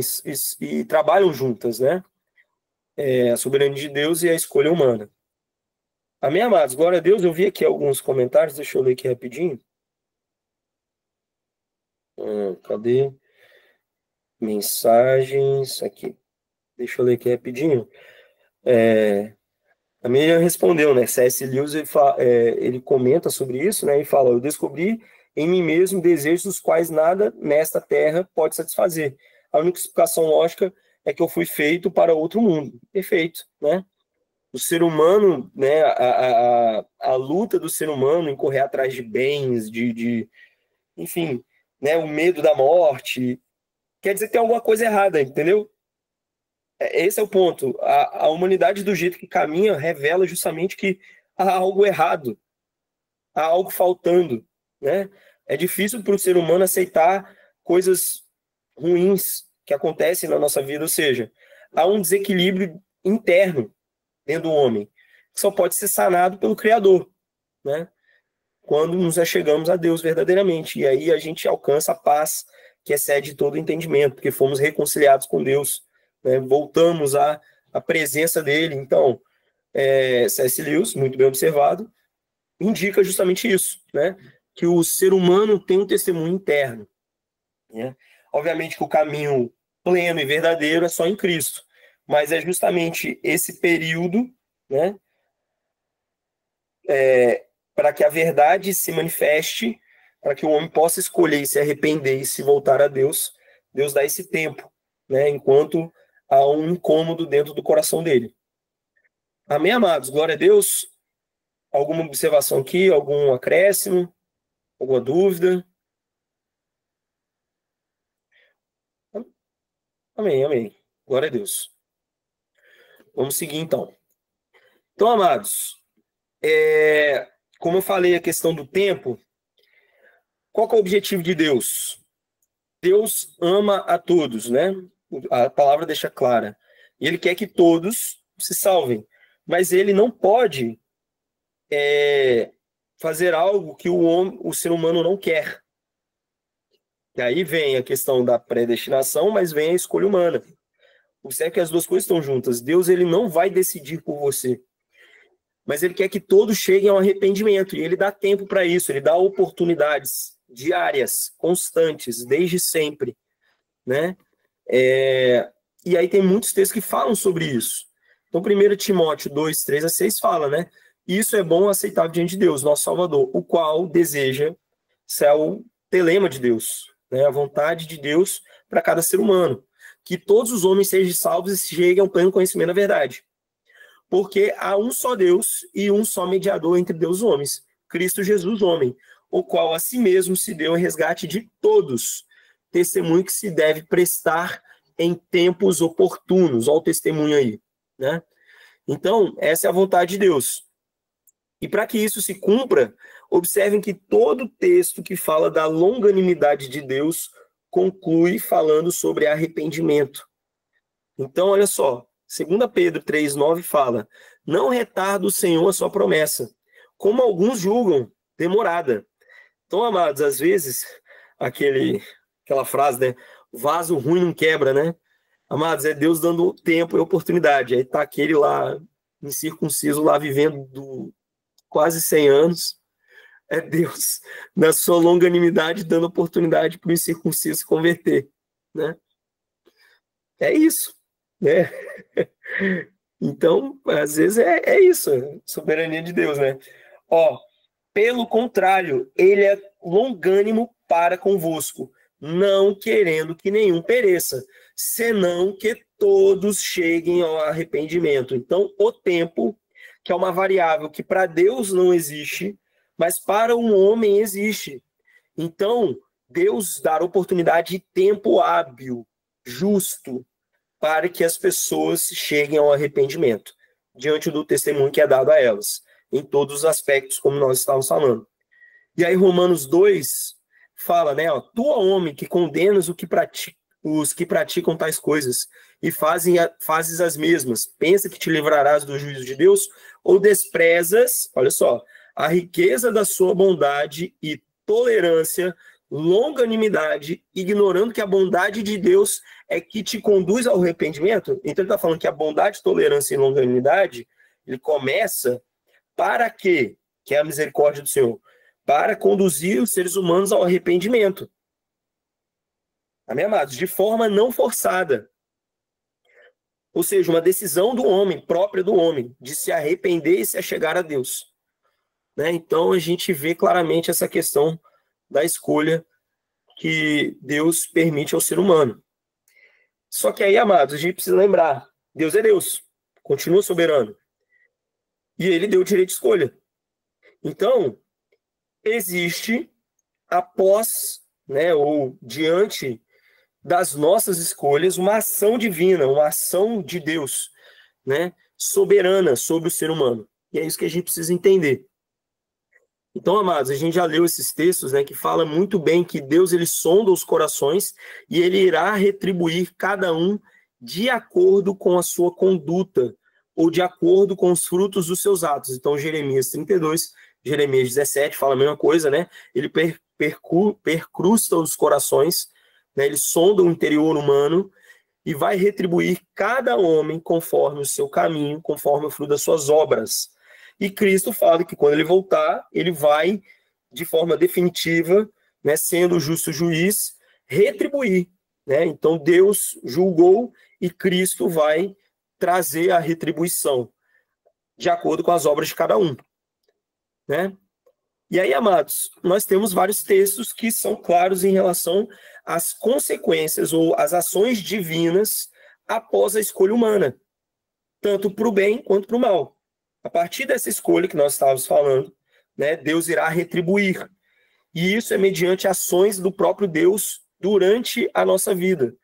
e trabalham juntas, né? A soberania de Deus e a escolha humana. Amém, amados? Glória a Deus. Eu vi aqui alguns comentários, deixa eu ler aqui rapidinho. Cadê? Mensagens, aqui. Deixa eu ler aqui rapidinho. A Miriam respondeu, né? C.S. Lewis, ele comenta sobre isso, né? E fala, eu descobri em mim mesmo desejos dos quais nada nesta terra pode satisfazer. A única explicação lógica é que eu fui feito para outro mundo. Perfeito, né? O ser humano, né? A luta do ser humano em correr atrás de bens, enfim, né? O medo da morte, quer dizer que tem alguma coisa errada, entendeu? Esse é o ponto. A humanidade, do jeito que caminha, revela justamente que há algo errado, há algo faltando, né? É difícil para o ser humano aceitar coisas ruins que acontecem na nossa vida, ou seja, há um desequilíbrio interno dentro do homem, que só pode ser sanado pelo Criador, né? Quando nos achegamos a Deus verdadeiramente. E aí a gente alcança a paz que excede todo entendimento, porque fomos reconciliados com Deus, né? Voltamos à presença dele. Então, C.S. Lewis, muito bem observado, indica justamente isso, né? Que o ser humano tem um testemunho interno, né? Obviamente que o caminho pleno e verdadeiro é só em Cristo, mas é justamente esse período, né? Para que a verdade se manifeste, para que o homem possa escolher e se arrepender e se voltar a Deus, Deus dá esse tempo, né? Enquanto há um incômodo dentro do coração dele. Amém, amados? Glória a Deus. Alguma observação aqui? Algum acréscimo? Alguma dúvida? Amém, amém. Glória a Deus. Vamos seguir, então. Então, amados, como eu falei, a questão do tempo, qual que é o objetivo de Deus? Deus ama a todos, né? A palavra deixa clara. E ele quer que todos se salvem. Mas ele não pode fazer algo que o ser humano não quer. E aí vem a questão da predestinação, mas vem a escolha humana. Observe que as duas coisas estão juntas. Deus, ele não vai decidir por você, mas ele quer que todos cheguem ao arrependimento, e ele dá tempo para isso, ele dá oportunidades diárias, constantes, desde sempre, né? E aí tem muitos textos que falam sobre isso. Então, 1 Timóteo 2, 3 a 6 fala, né? Isso é bom e aceitável diante de Deus, nosso Salvador, o qual deseja ser o telema de Deus, né? A vontade de Deus para cada ser humano. Que todos os homens sejam salvos e cheguem ao pleno conhecimento da verdade. Porque há um só Deus e um só mediador entre Deus e os homens, Cristo Jesus, homem, o qual a si mesmo se deu em resgate de todos, testemunho que se deve prestar em tempos oportunos. Olha o testemunho aí, né? Então, essa é a vontade de Deus. E para que isso se cumpra, Observem que todo texto que fala da longanimidade de Deus conclui falando sobre arrependimento. Então, olha só, 2 Pedro 3,9 fala: não retarda o Senhor a sua promessa, como alguns julgam demorada. Então, amados, às vezes, aquela frase, né? Vaso ruim não quebra, né? Amados, é Deus dando tempo e oportunidade. Aí tá aquele lá, incircunciso, lá vivendo quase 100 anos. É Deus, na sua longanimidade, dando oportunidade para o incircunciso se converter, né? É isso, né? Então, às vezes é isso, soberania de Deus, né? Ó, pelo contrário, ele é longânimo para convosco, não querendo que nenhum pereça, senão que todos cheguem ao arrependimento. Então, o tempo, que é uma variável que para Deus não existe, mas para um homem existe. Então, Deus dá oportunidade de tempo hábil, justo, para que as pessoas cheguem ao arrependimento, diante do testemunho que é dado a elas, em todos os aspectos, como nós estávamos falando. E aí Romanos 2 fala, né, ó, tu, homem, que condenas os que praticam tais coisas e fazes as mesmas, pensa que te livrarás do juízo de Deus, ou desprezas, olha só, a riqueza da sua bondade e tolerância, longanimidade, ignorando que a bondade de Deus é que te conduz ao arrependimento. Então ele está falando que a bondade, tolerância e longanimidade, ele começa para quê? Que é a misericórdia do Senhor, para conduzir os seres humanos ao arrependimento. Amém, amados? De forma não forçada. Ou seja, uma decisão do homem, própria do homem, de se arrepender e se achegar a Deus. Né? Então a gente vê claramente essa questão da escolha que Deus permite ao ser humano. Só que aí, amados, a gente precisa lembrar, Deus é Deus, continua soberano. E ele deu o direito de escolha. Então, existe, após, né, ou diante das nossas escolhas, uma ação divina, uma ação de Deus, né, soberana sobre o ser humano. E é isso que a gente precisa entender. Então, amados, a gente já leu esses textos, né, que fala muito bem que Deus ele sonda os corações e ele irá retribuir cada um de acordo com a sua conduta ou de acordo com os frutos dos seus atos. Então, Jeremias 32, Jeremias 17 fala a mesma coisa, né? Ele percrusta os corações, né? Ele sonda o interior humano e vai retribuir cada homem conforme o seu caminho, conforme o fruto das suas obras. E Cristo fala que quando ele voltar, ele vai, de forma definitiva, né, sendo o justo juiz, retribuir. Né? Então Deus julgou e Cristo vai trazer a retribuição, de acordo com as obras de cada um. Né? E aí, amados, nós temos vários textos que são claros em relação às consequências ou às ações divinas após a escolha humana, tanto para o bem quanto para o mal. A partir dessa escolha que nós estávamos falando, né, Deus irá retribuir. E isso é mediante ações do próprio Deus durante a nossa vida,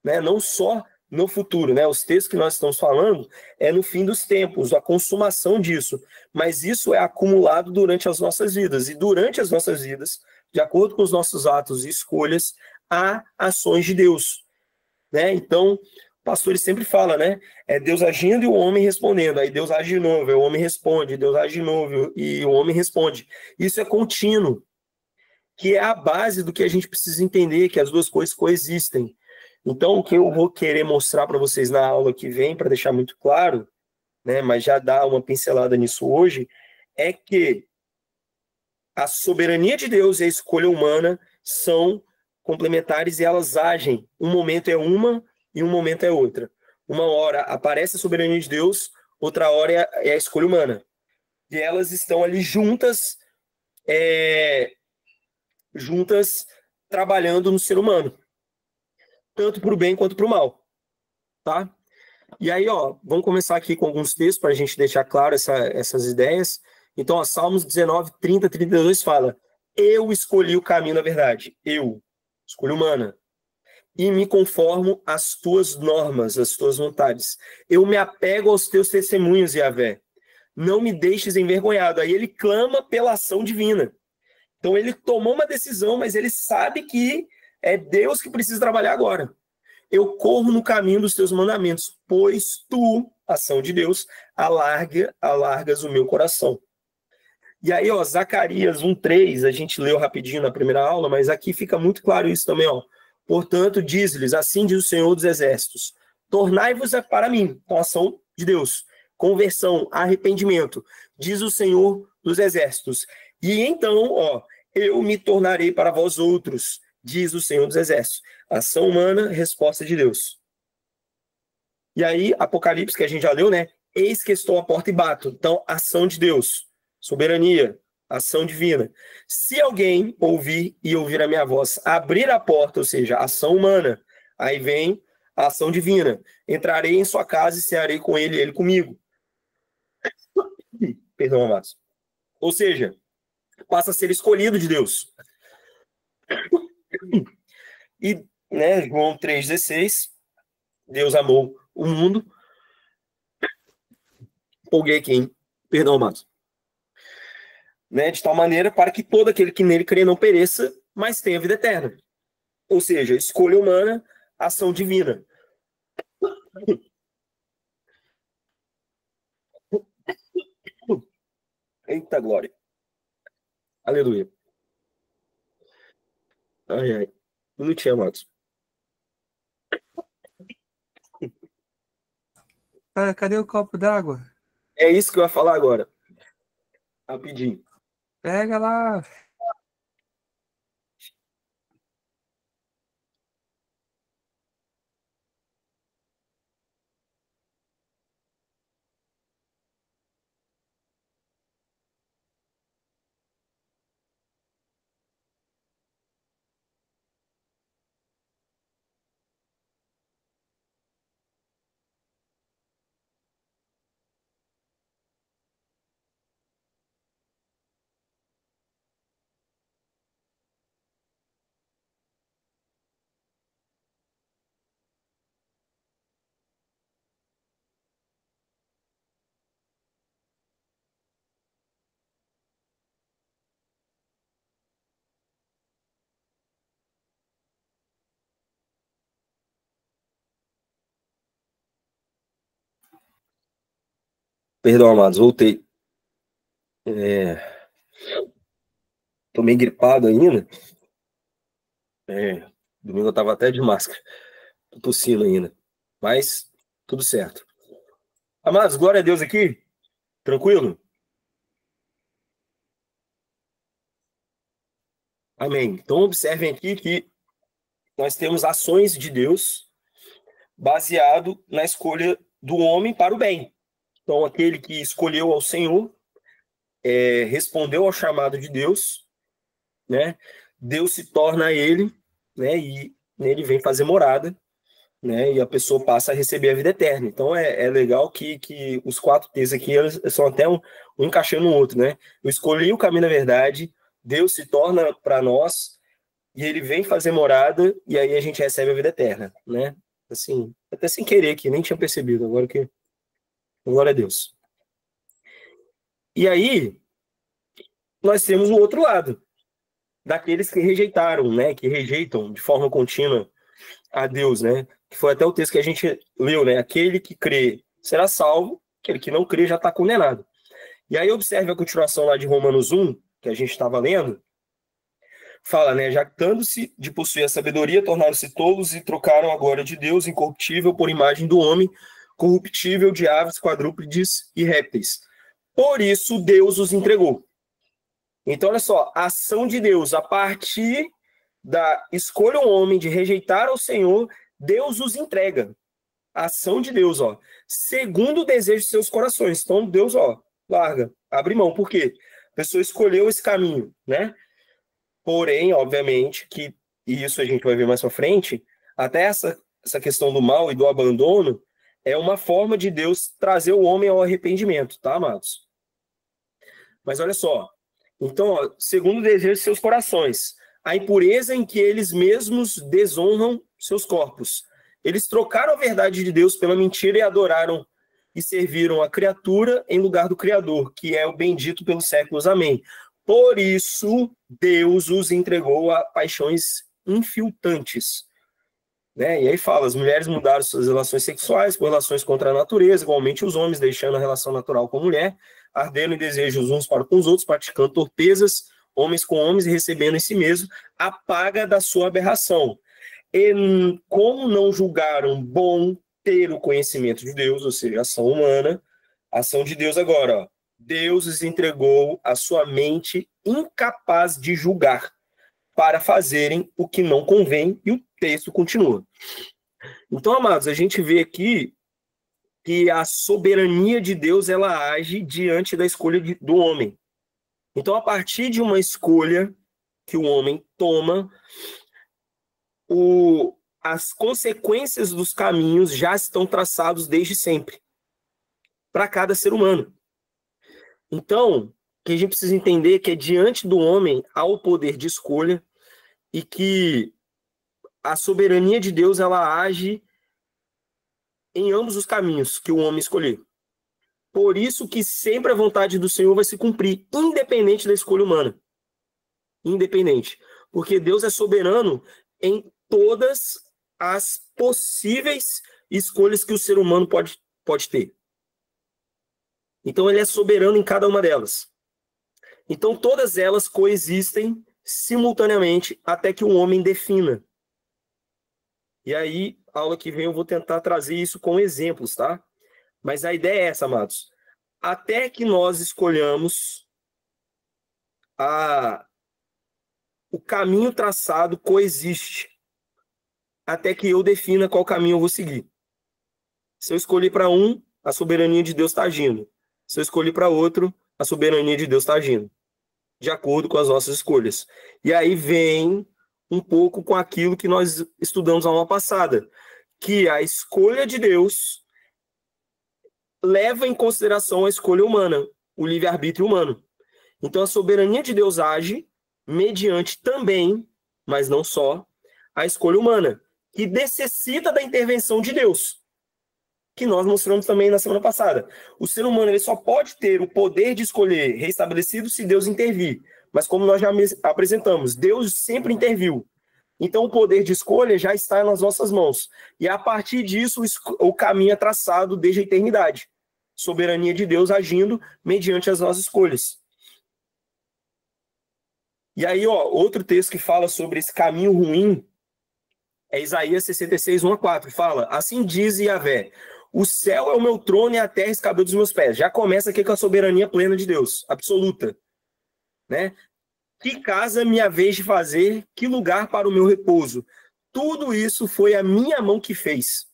né, não só no futuro. Né, os textos que nós estamos falando é no fim dos tempos, a consumação disso. Mas isso é acumulado durante as nossas vidas. E durante as nossas vidas, de acordo com os nossos atos e escolhas, há ações de Deus. Né? Então, o pastor ele sempre fala, né? É Deus agindo e o homem respondendo. Aí Deus age de novo, aí o homem responde, Deus age de novo e o homem responde. Isso é contínuo, que é a base do que a gente precisa entender, que as duas coisas coexistem. Então, o que eu vou querer mostrar para vocês na aula que vem, para deixar muito claro, né, mas já dá uma pincelada nisso hoje, é que a soberania de Deus e a escolha humana são complementares e elas agem. Um momento é uma e um momento é outra. Uma hora aparece a soberania de Deus, outra hora é a escolha humana. E elas estão ali juntas, trabalhando no ser humano. Tanto para o bem quanto para o mal. Tá? E aí, ó, vamos começar aqui com alguns textos para a gente deixar claro essas ideias. Então, ó, Salmos 19, 30, 32 fala: eu escolhi o caminho da verdade. Eu, escolha humana. E me conformo às tuas normas, às tuas vontades. Eu me apego aos teus testemunhos, Yahvé. não me deixes envergonhado. Aí ele clama pela ação divina. Então ele tomou uma decisão, mas ele sabe que é Deus que precisa trabalhar agora. Eu corro no caminho dos teus mandamentos, pois tu, ação de Deus, alargas o meu coração. E aí, ó, Zacarias 1:3, a gente leu rapidinho na primeira aula, mas aqui fica muito claro isso também, ó. Portanto, diz-lhes, assim diz o Senhor dos Exércitos, tornai-vos para mim, com a ação de Deus, conversão, arrependimento, diz o Senhor dos Exércitos. E então, ó, eu me tornarei para vós outros, diz o Senhor dos Exércitos. Ação humana, resposta de Deus. E aí, Apocalipse, que a gente já leu, né? Eis que estou à porta e bato. Então, ação de Deus. Soberania, ação divina. Se alguém ouvir a minha voz, abrir a porta, ou seja, ação humana, aí vem a ação divina. Entrarei em sua casa e cearei com ele, ele comigo. Perdão, amados. Ou seja, passa a ser escolhido de Deus. E, né, João 3,16, Deus amou o mundo. Empolguei aqui, hein? Perdão, amados. Né, de tal maneira para que todo aquele que nele crê não pereça, mas tenha vida eterna. Ou seja, escolha humana, ação divina. Eita glória. Aleluia. Ai, ai. Minutinho, amados. Cadê o copo d'água? É isso que eu ia falar agora. Rapidinho. Pega lá. Perdão, amados, voltei. Tô meio gripado ainda. Domingo eu tava até de máscara. Tô tossindo ainda. Mas, tudo certo. Amados, glória a Deus aqui. Tranquilo? Amém. Então, observem aqui que nós temos ações de Deus baseado na escolha do homem para o bem. Então, aquele que escolheu ao Senhor, respondeu ao chamado de Deus, né? Deus se torna ele, né? E nele vem fazer morada, né? E a pessoa passa a receber a vida eterna. Então, é legal que os 4 textos aqui eles são até um encaixando no outro, né? Eu escolhi o caminho da verdade, Deus se torna para nós, e ele vem fazer morada, e aí a gente recebe a vida eterna, né? Assim, até sem querer aqui, nem tinha percebido, agora que... Glória a Deus. E aí, nós temos o outro lado, daqueles que rejeitaram, né? Que rejeitam de forma contínua a Deus, né? Que foi até o texto que a gente leu, né? Aquele que crê será salvo, aquele que não crê já está condenado. E aí, observe a continuação lá de Romanos 1, que a gente estava lendo, fala, né? Jactando-se de possuir a sabedoria, tornaram-se tolos e trocaram a glória de Deus incorruptível por imagem do homem, corruptível de aves, quadrúpedes e répteis. Por isso, Deus os entregou. Então, olha só, a ação de Deus, a partir da escolha do homem de rejeitar ao Senhor, Deus os entrega. A ação de Deus, ó, segundo o desejo de seus corações. Então, Deus, ó, larga, abre mão. Por quê? A pessoa escolheu esse caminho, né? Porém, obviamente, que e isso a gente vai ver mais pra frente, até essa questão do mal e do abandono é uma forma de Deus trazer o homem ao arrependimento, tá, amados? Mas olha só, então, ó, segundo o desejo de seus corações, a impureza em que eles mesmos desonram seus corpos. Eles trocaram a verdade de Deus pela mentira e adoraram e serviram a criatura em lugar do Criador, que é o bendito pelos séculos. Amém. Por isso, Deus os entregou a paixões infiltrantes. Né? E aí fala, as mulheres mudaram suas relações sexuais por relações contra a natureza, igualmente os homens, deixando a relação natural com a mulher, ardendo em desejos uns para com os outros, praticando torpezas, homens com homens, e recebendo em si mesmo a paga da sua aberração. E como não julgaram bom ter o conhecimento de Deus, ou seja, a ação humana, a ação de Deus agora, ó, Deus lhes entregou a sua mente incapaz de julgar, para fazerem o que não convém, e o texto continua. Então, amados, a gente vê aqui que a soberania de Deus, ela age diante da escolha do homem. Então, a partir de uma escolha que o homem toma, as consequências dos caminhos já estão traçados desde sempre, para cada ser humano. Então, o que a gente precisa entender é que diante do homem há o poder de escolha e que a soberania de Deus, ela age em ambos os caminhos que o homem escolher. Por isso que sempre a vontade do Senhor vai se cumprir, independente da escolha humana. Independente. Porque Deus é soberano em todas as possíveis escolhas que o ser humano pode ter. Então ele é soberano em cada uma delas. Então todas elas coexistem simultaneamente até que o homem defina. E aí, a aula que vem eu vou tentar trazer isso com exemplos, tá? Mas a ideia é essa, amados. Até que nós escolhamos o caminho traçado coexiste. Até que eu defina qual caminho eu vou seguir. Se eu escolher para um, a soberania de Deus está agindo. Se eu escolher para outro, a soberania de Deus está agindo. De acordo com as nossas escolhas. E aí vem um pouco com aquilo que nós estudamos na aula passada, que a escolha de Deus leva em consideração a escolha humana, o livre-arbítrio humano. Então a soberania de Deus age mediante também, mas não só, a escolha humana, que necessita da intervenção de Deus, que nós mostramos também na semana passada. O ser humano ele só pode ter o poder de escolher restabelecido se Deus intervir. Mas como nós já apresentamos, Deus sempre interviu. Então o poder de escolha já está nas nossas mãos. E a partir disso o caminho é traçado desde a eternidade. Soberania de Deus agindo mediante as nossas escolhas. E aí, ó, outro texto que fala sobre esse caminho ruim é Isaías 66, 1-4. Fala, assim diz Yahvé, o céu é o meu trono e a terra é cabelo dos meus pés. Já começa aqui com a soberania plena de Deus, absoluta. Né? Que casa me havês de fazer, que lugar para o meu repouso. Tudo isso foi a minha mão que fez.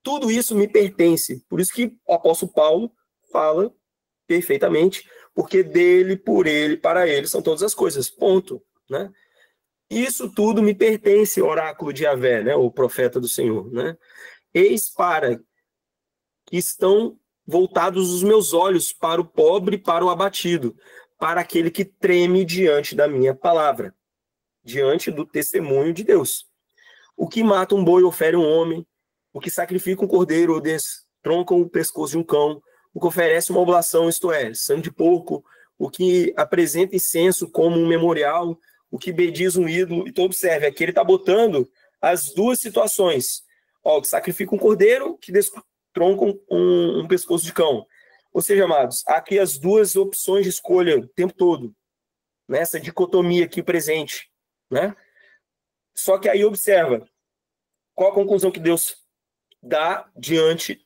Tudo isso me pertence. Por isso que o apóstolo Paulo fala perfeitamente, porque dele, por ele, para ele são todas as coisas. Ponto. Né? Isso tudo me pertence, oráculo de Yahvé, né? O profeta do Senhor. Né? Eis para que estão voltados os meus olhos para o pobre e para o abatido, para aquele que treme diante da minha palavra, diante do testemunho de Deus. O que mata um boi ofere um homem, o que sacrifica um cordeiro ou destronca o pescoço de um cão, o que oferece uma oblação, isto é, sangue de porco, o que apresenta incenso como um memorial, o que bediz um ídolo. Então observe, aqui ele está botando as duas situações. Ó, o que sacrifica um cordeiro, que destronca um pescoço de cão. Ou seja, amados, aqui as duas opções de escolha o tempo todo, nessa dicotomia aqui presente, né? Só que aí observa, qual a conclusão que Deus dá diante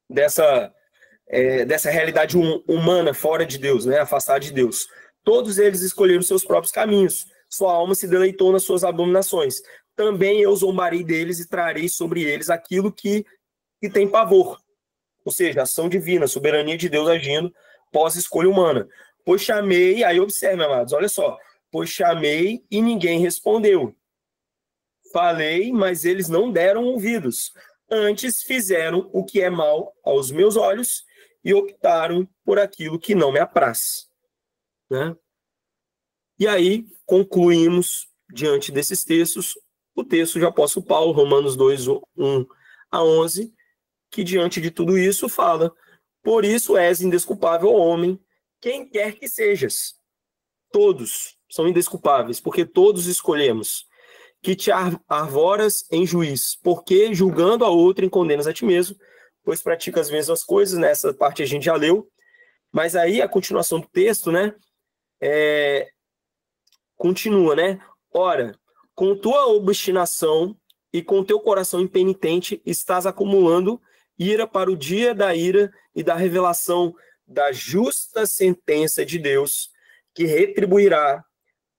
dessa realidade humana fora de Deus, né? Afastada de Deus. Todos eles escolheram seus próprios caminhos, sua alma se deleitou nas suas abominações. Também eu zombarei deles e trarei sobre eles aquilo que tem pavor. Ou seja, ação divina, soberania de Deus agindo pós-escolha humana. Pois chamei, aí observe, amados, olha só. Pois chamei e ninguém respondeu. Falei, mas eles não deram ouvidos. Antes fizeram o que é mal aos meus olhos e optaram por aquilo que não me apraz. Né? E aí, concluímos, diante desses textos, o texto de apóstolo Paulo, Romanos 2, 1-11, que diante de tudo isso fala: por isso és indesculpável, homem, quem quer que sejas. Todos são indesculpáveis, porque todos escolhemos. Que te arvoras em juiz, porque julgando a outrem condenas a ti mesmo, pois praticas as mesmas coisas. Nessa parte a gente já leu, mas aí a continuação do texto, né, continua, né? Ora, com tua obstinação e com teu coração impenitente estás acumulando ira para o dia da ira e da revelação da justa sentença de Deus, que retribuirá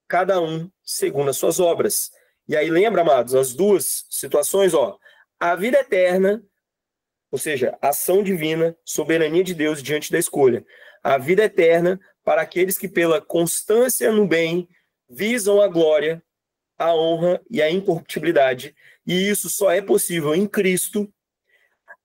cada um segundo as suas obras. E aí lembra, amados, as duas situações, ó, a vida eterna, ou seja, ação divina, soberania de Deus diante da escolha. A vida eterna para aqueles que pela constância no bem visam a glória, a honra e a incorruptibilidade. E isso só é possível em Cristo.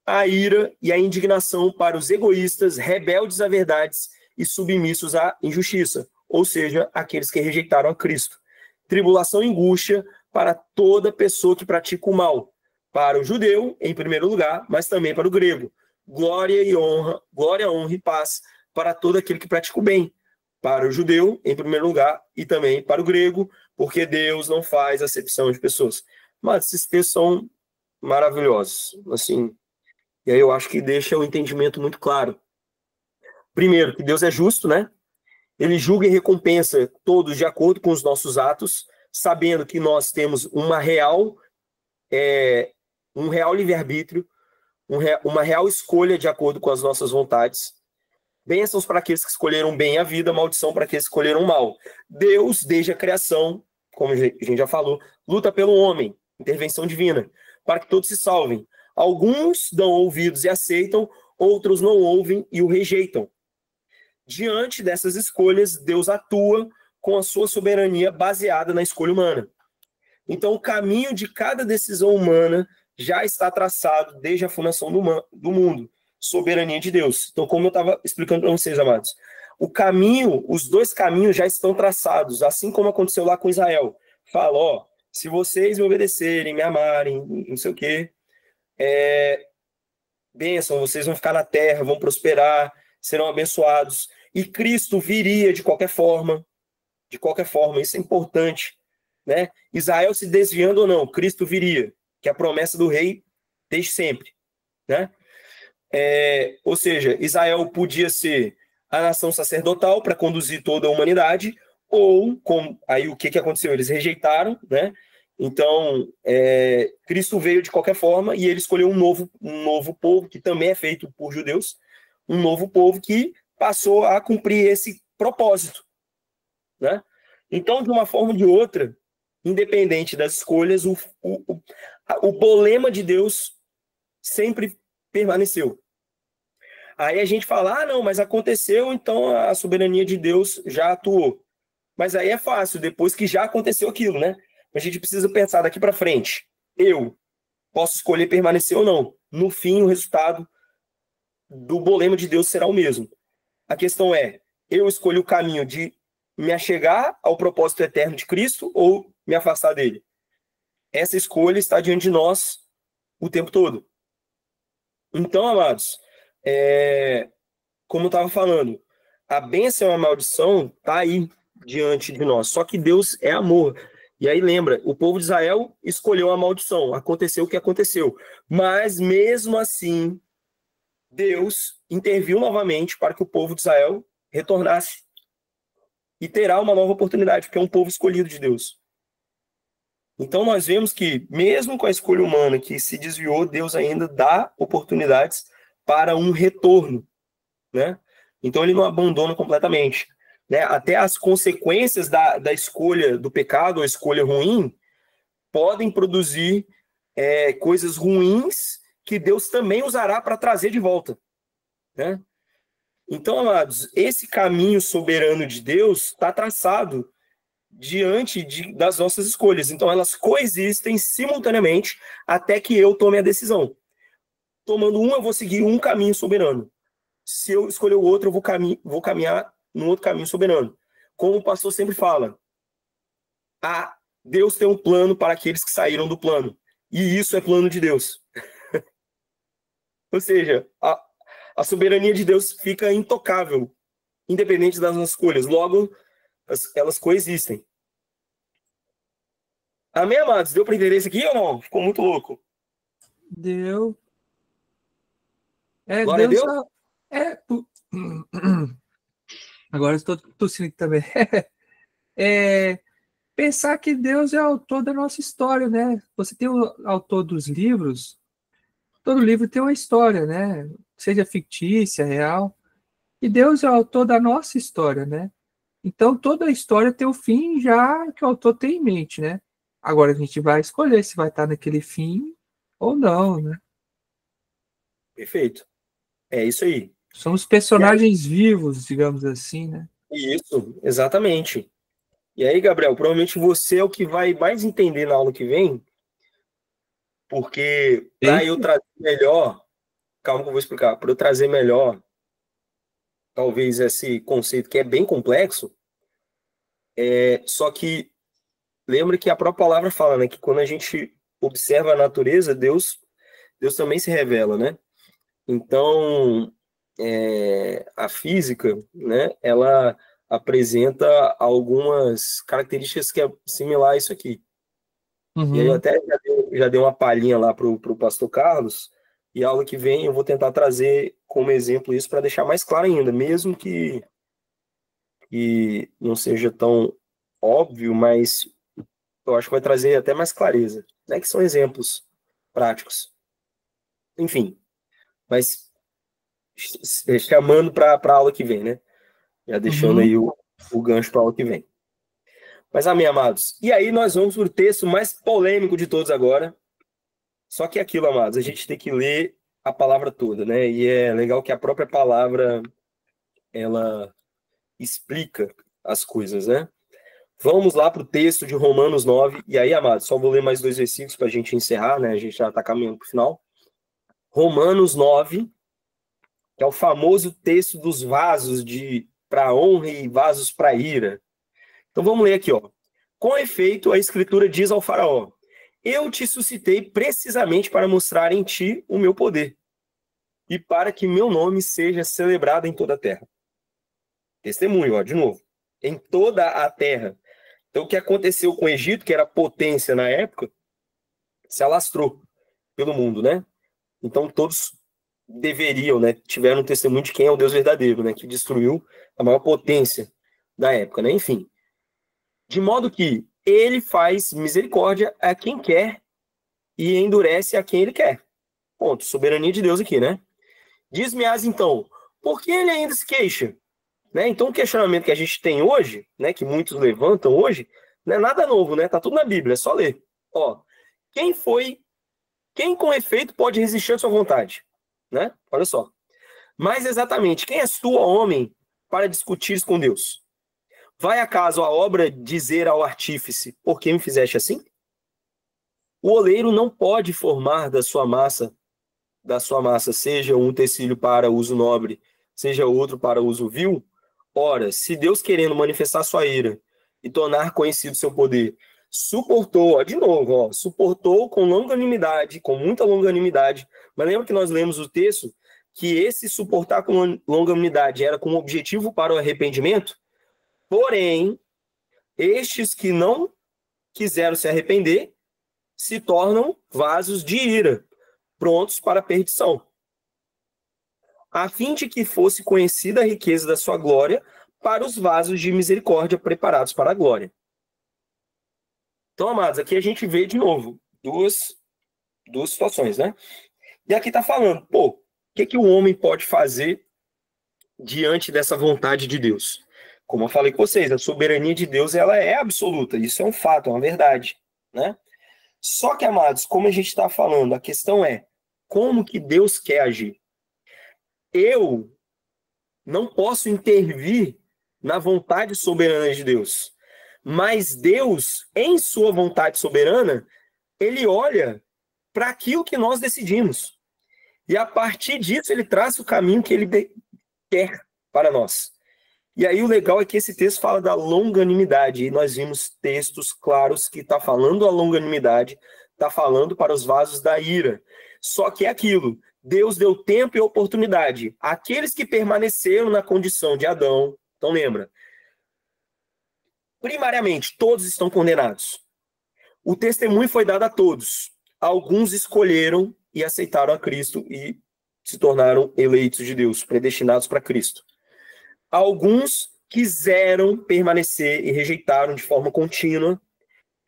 A ira e a indignação para os egoístas, rebeldes a verdades e submissos à injustiça, ou seja, aqueles que rejeitaram a Cristo. Tribulação e angústia para toda pessoa que pratica o mal, para o judeu, em primeiro lugar, mas também para o grego. Glória, honra e paz para todo aquele que pratica o bem, para o judeu, em primeiro lugar, e também para o grego, porque Deus não faz acepção de pessoas. Mas esses textos são maravilhosos, assim, e aí eu acho que deixa o entendimento muito claro. Primeiro, que Deus é justo, né? Ele julga e recompensa todos de acordo com os nossos atos, sabendo que nós temos um real livre-arbítrio, uma real escolha de acordo com as nossas vontades. Bênçãos para aqueles que escolheram bem a vida, maldição para aqueles que escolheram mal. Deus, desde a criação, como a gente já falou, luta pelo homem, intervenção divina, para que todos se salvem. Alguns dão ouvidos e aceitam, outros não ouvem e o rejeitam. Diante dessas escolhas, Deus atua com a sua soberania baseada na escolha humana. Então, o caminho de cada decisão humana já está traçado desde a fundação do mundo. Soberania de Deus. Então, como eu estava explicando para vocês, amados, os dois caminhos já estão traçados, assim como aconteceu lá com Israel. Fala, ó, se vocês me obedecerem, me amarem, não sei o quê, bênção, vocês vão ficar na terra, vão prosperar, serão abençoados. E Cristo viria de qualquer forma, isso é importante, né? Israel se desviando ou não, Cristo viria, que é a promessa do rei desde sempre, né? Ou seja, Israel podia ser a nação sacerdotal para conduzir toda a humanidade, ou, aí o que aconteceu? Eles rejeitaram, né? Então, Cristo veio de qualquer forma e ele escolheu um novo povo, que também é feito por judeus, um novo povo que passou a cumprir esse propósito, né? Então, de uma forma ou de outra, independente das escolhas, o bolema de Deus sempre permaneceu. Aí a gente fala, não, mas aconteceu, então a soberania de Deus já atuou. Mas aí é fácil, depois que já aconteceu aquilo, né? A gente precisa pensar daqui para frente. Eu posso escolher permanecer ou não. No fim, o resultado do bolema de Deus será o mesmo. A questão é, eu escolhi o caminho de me achegar ao propósito eterno de Cristo ou me afastar dele? Essa escolha está diante de nós o tempo todo. Então, amados, como eu estava falando, a bênção e a maldição está aí diante de nós. Só que Deus é amor. E aí lembra, o povo de Israel escolheu a maldição. Aconteceu o que aconteceu. Mas mesmo assim, Deus interviu novamente para que o povo de Israel retornasse. E terá uma nova oportunidade, porque é um povo escolhido de Deus. Então nós vemos que, mesmo com a escolha humana que se desviou, Deus ainda dá oportunidades para um retorno, né? Então ele não abandona completamente, né? Até as consequências da escolha do pecado, ou escolha ruim, podem produzir coisas ruins que Deus também usará para trazer de volta, né? Então, amados, esse caminho soberano de Deus está traçado diante das nossas escolhas. Então, elas coexistem simultaneamente até que eu tome a decisão. Tomando eu vou seguir um caminho soberano. Se eu escolher o outro, eu vou caminhar no outro caminho soberano. Como o pastor sempre fala, Deus tem um plano para aqueles que saíram do plano. E isso é plano de Deus. Ou seja, a soberania de Deus fica intocável, independente das nossas escolhas. Logo, elas coexistem. Amém, amados? Deu para entender isso aqui ou não? Ficou muito louco. Deu. Glória a Deus Deus? é. Agora eu estou tossindo aqui também. Pensar que Deus é o autor da nossa história, né? Você tem o autor dos livros, todo livro tem uma história, né? Seja fictícia, real. E Deus é o autor da nossa história, né? Então toda a história tem o fim já que o autor tem em mente, né? Agora a gente vai escolher se vai estar naquele fim ou não, né? Perfeito. É isso aí. Somos personagens vivos, digamos assim, né? Isso, exatamente. E aí, Gabriel, provavelmente você é o que vai mais entender na aula que vem, porque para eu trazer melhor, calma que eu vou explicar, para eu trazer melhor, talvez esse conceito que é bem complexo, só que lembra que a própria palavra fala, né, que quando a gente observa a natureza, Deus também se revela, né? Então, a física, né, ela apresenta algumas características que é similar a isso aqui. E aí eu até já dei uma palhinha lá pro pastor Carlos, e a aula que vem eu vou tentar trazer como exemplo isso para deixar mais claro ainda, mesmo que não seja tão óbvio, mas eu acho que vai trazer até mais clareza, né, que são exemplos práticos. Enfim, mas chamando para a aula que vem, né? Já deixando aí o gancho para a aula que vem. Mas, amém, amados. E aí nós vamos para o texto mais polêmico de todos agora. Só que aquilo, amados, a gente tem que ler a palavra toda, né? E é legal que a própria palavra, ela explica as coisas, né? Vamos lá para o texto de Romanos 9. E aí, amados, só vou ler mais 2 versículos para a gente encerrar, né? A gente já está caminhando para o final. Romanos 9, que é o famoso texto dos vasos para honra e vasos para ira. Então vamos ler aqui, ó. Com efeito, a Escritura diz ao faraó: eu te suscitei precisamente para mostrar em ti o meu poder e para que meu nome seja celebrado em toda a terra. Testemunho, ó, de novo. Em toda a terra. Então o que aconteceu com o Egito, que era potência na época, se alastrou pelo mundo, né? Então todos deveriam, né, tiveram um testemunho de quem é o Deus verdadeiro, né, que destruiu a maior potência da época, né? Enfim, de modo que ele faz misericórdia a quem quer e endurece a quem ele quer. Ponto. Soberania de Deus aqui, né? Diz-me-ás, então, por que ele ainda se queixa? Né? Então, o questionamento que a gente tem hoje, né, que muitos levantam hoje, não é nada novo, né? Tá tudo na Bíblia, é só ler. Ó, quem com efeito pode resistir à sua vontade? Né? Olha só. Mas exatamente, quem és tu, ó homem, para discutir com Deus? Vai acaso a obra dizer ao artífice, por que me fizeste assim? O oleiro não pode formar da sua massa, seja um tecido para uso nobre, seja outro para uso vil? Ora, se Deus, querendo manifestar sua ira e tornar conhecido seu poder, suportou, ó, de novo, ó, suportou com longanimidade, com muita longanimidade. Mas lembra que nós lemos o texto que esse suportar com longanimidade era com objetivo para o arrependimento? Porém, estes que não quiseram se arrepender se tornam vasos de ira, prontos para a perdição, a fim de que fosse conhecida a riqueza da sua glória para os vasos de misericórdia preparados para a glória. Então, amados, aqui a gente vê de novo duas situações, né? E aqui está falando, o que o homem pode fazer diante dessa vontade de Deus? Como eu falei com vocês, a soberania de Deus, ela é absoluta, isso é um fato, é uma verdade, né? Só que, amados, como a gente está falando, a questão é como que Deus quer agir. Eu não posso intervir na vontade soberana de Deus, mas Deus, em sua vontade soberana, ele olha para aquilo que nós decidimos. E a partir disso, ele traça o caminho que ele quer para nós. E aí o legal é que esse texto fala da longanimidade, e nós vimos textos claros que está falando a longanimidade, está falando para os vasos da ira. Só que é aquilo, Deus deu tempo e oportunidade àqueles que permaneceram na condição de Adão. Então lembra, primariamente, todos estão condenados. O testemunho foi dado a todos. Alguns escolheram e aceitaram a Cristo e se tornaram eleitos de Deus, predestinados para Cristo. Alguns quiseram permanecer e rejeitaram de forma contínua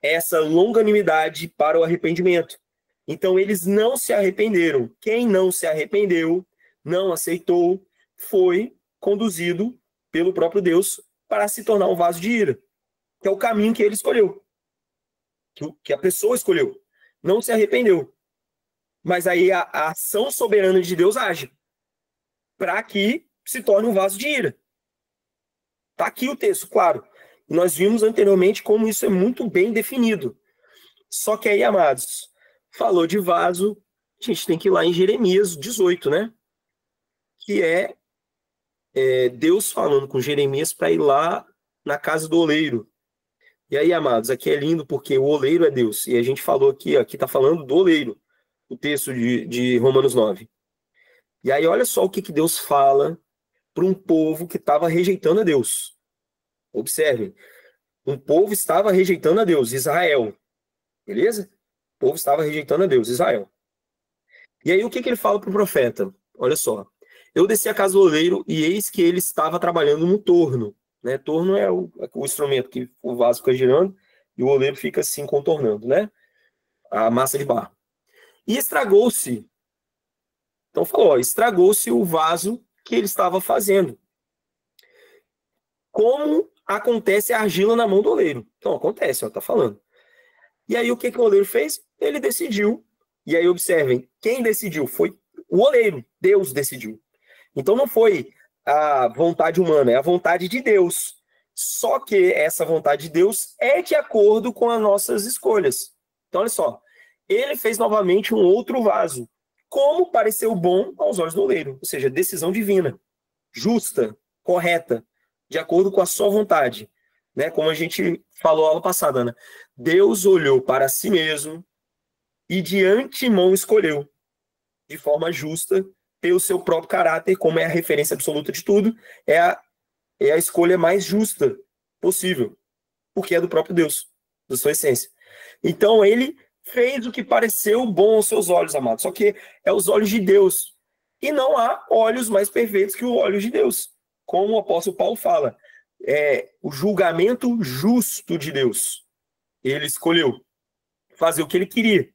essa longanimidade para o arrependimento. Então, eles não se arrependeram. Quem não se arrependeu, não aceitou, foi conduzido pelo próprio Deus para se tornar um vaso de ira, que é o caminho que ele escolheu, que a pessoa escolheu. Não se arrependeu. Mas aí a ação soberana de Deus age para que se torne um vaso de ira. Está aqui o texto, claro. E nós vimos anteriormente como isso é muito bem definido. Só que aí, amados, falou de vaso, a gente tem que ir lá em Jeremias 18, né? Que é Deus falando com Jeremias para ir lá na casa do oleiro. E aí, amados, aqui é lindo porque o oleiro é Deus. E a gente falou aqui está falando do oleiro, o texto de Romanos 9. E aí, olha só o que Deus fala para um povo que estava rejeitando a Deus. Observem, um povo estava rejeitando a Deus, Israel. Beleza? O povo estava rejeitando a Deus, Israel. E aí, o que ele fala para o profeta? Olha só. Eu desci à casa do oleiro e eis que ele estava trabalhando no torno. Né? Torno é o instrumento que o vaso fica girando e o oleiro fica assim contornando, né? A massa de barro. E estragou-se. Então falou, estragou-se o vaso que ele estava fazendo. Como acontece a argila na mão do oleiro? Então acontece, está falando. E aí o que o oleiro fez? Ele decidiu. E aí observem, quem decidiu? Foi o oleiro. Deus decidiu. Então não foi a vontade humana, é a vontade de Deus. Só que essa vontade de Deus é de acordo com as nossas escolhas. Então olha só, ele fez novamente um outro vaso, como pareceu bom aos olhos do oleiro, ou seja, decisão divina, justa, correta, de acordo com a sua vontade. Né? Como a gente falou na aula passada, né? Deus olhou para si mesmo e de antemão escolheu, de forma justa, pelo seu próprio caráter, como é a referência absoluta de tudo, é a escolha mais justa possível, porque é do próprio Deus, da sua essência. Então ele fez o que pareceu bom aos seus olhos, amados, só que é os olhos de Deus. E não há olhos mais perfeitos que os olhos de Deus. Como o apóstolo Paulo fala, é o julgamento justo de Deus. Ele escolheu fazer o que ele queria.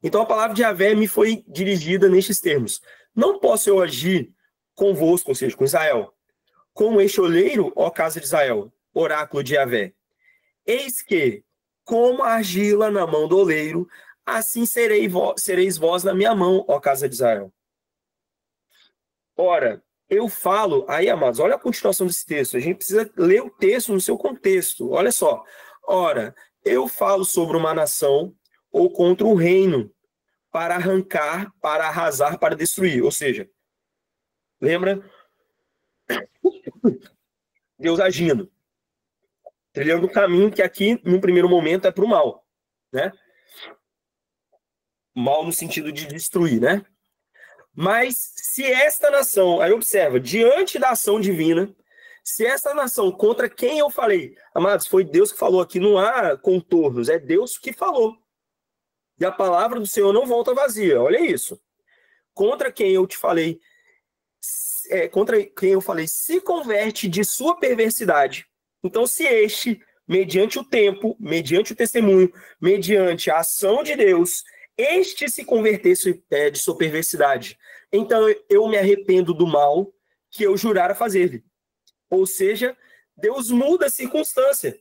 Então a palavra de Yahvé me foi dirigida nestes termos. Não posso eu agir convosco, ou seja, com Israel, como este oleiro, ó casa de Israel, oráculo de Yahvé. Eis que, como a argila na mão do oleiro, assim sereis vós na minha mão, ó casa de Israel. Ora, eu falo, aí, amados, olha a continuação desse texto, a gente precisa ler o texto no seu contexto, olha só. Ora, eu falo sobre uma nação ou contra um reino, para arrancar, para arrasar, para destruir. Ou seja, lembra? Deus agindo, trilhando um caminho que aqui, num primeiro momento, é para o mal. Né? Mal no sentido de destruir, né? Mas se esta nação, aí observa, diante da ação divina, se esta nação contra quem eu falei, amados, foi Deus que falou aqui, não há contornos, é Deus que falou. E a palavra do Senhor não volta vazia, olha isso. Contra quem eu te falei, se converte de sua perversidade. Então, se este, mediante o tempo, mediante o testemunho, mediante a ação de Deus, este se convertesse de sua perversidade, então eu me arrependo do mal que eu jurara fazer-lhe. Ou seja, Deus muda a circunstância.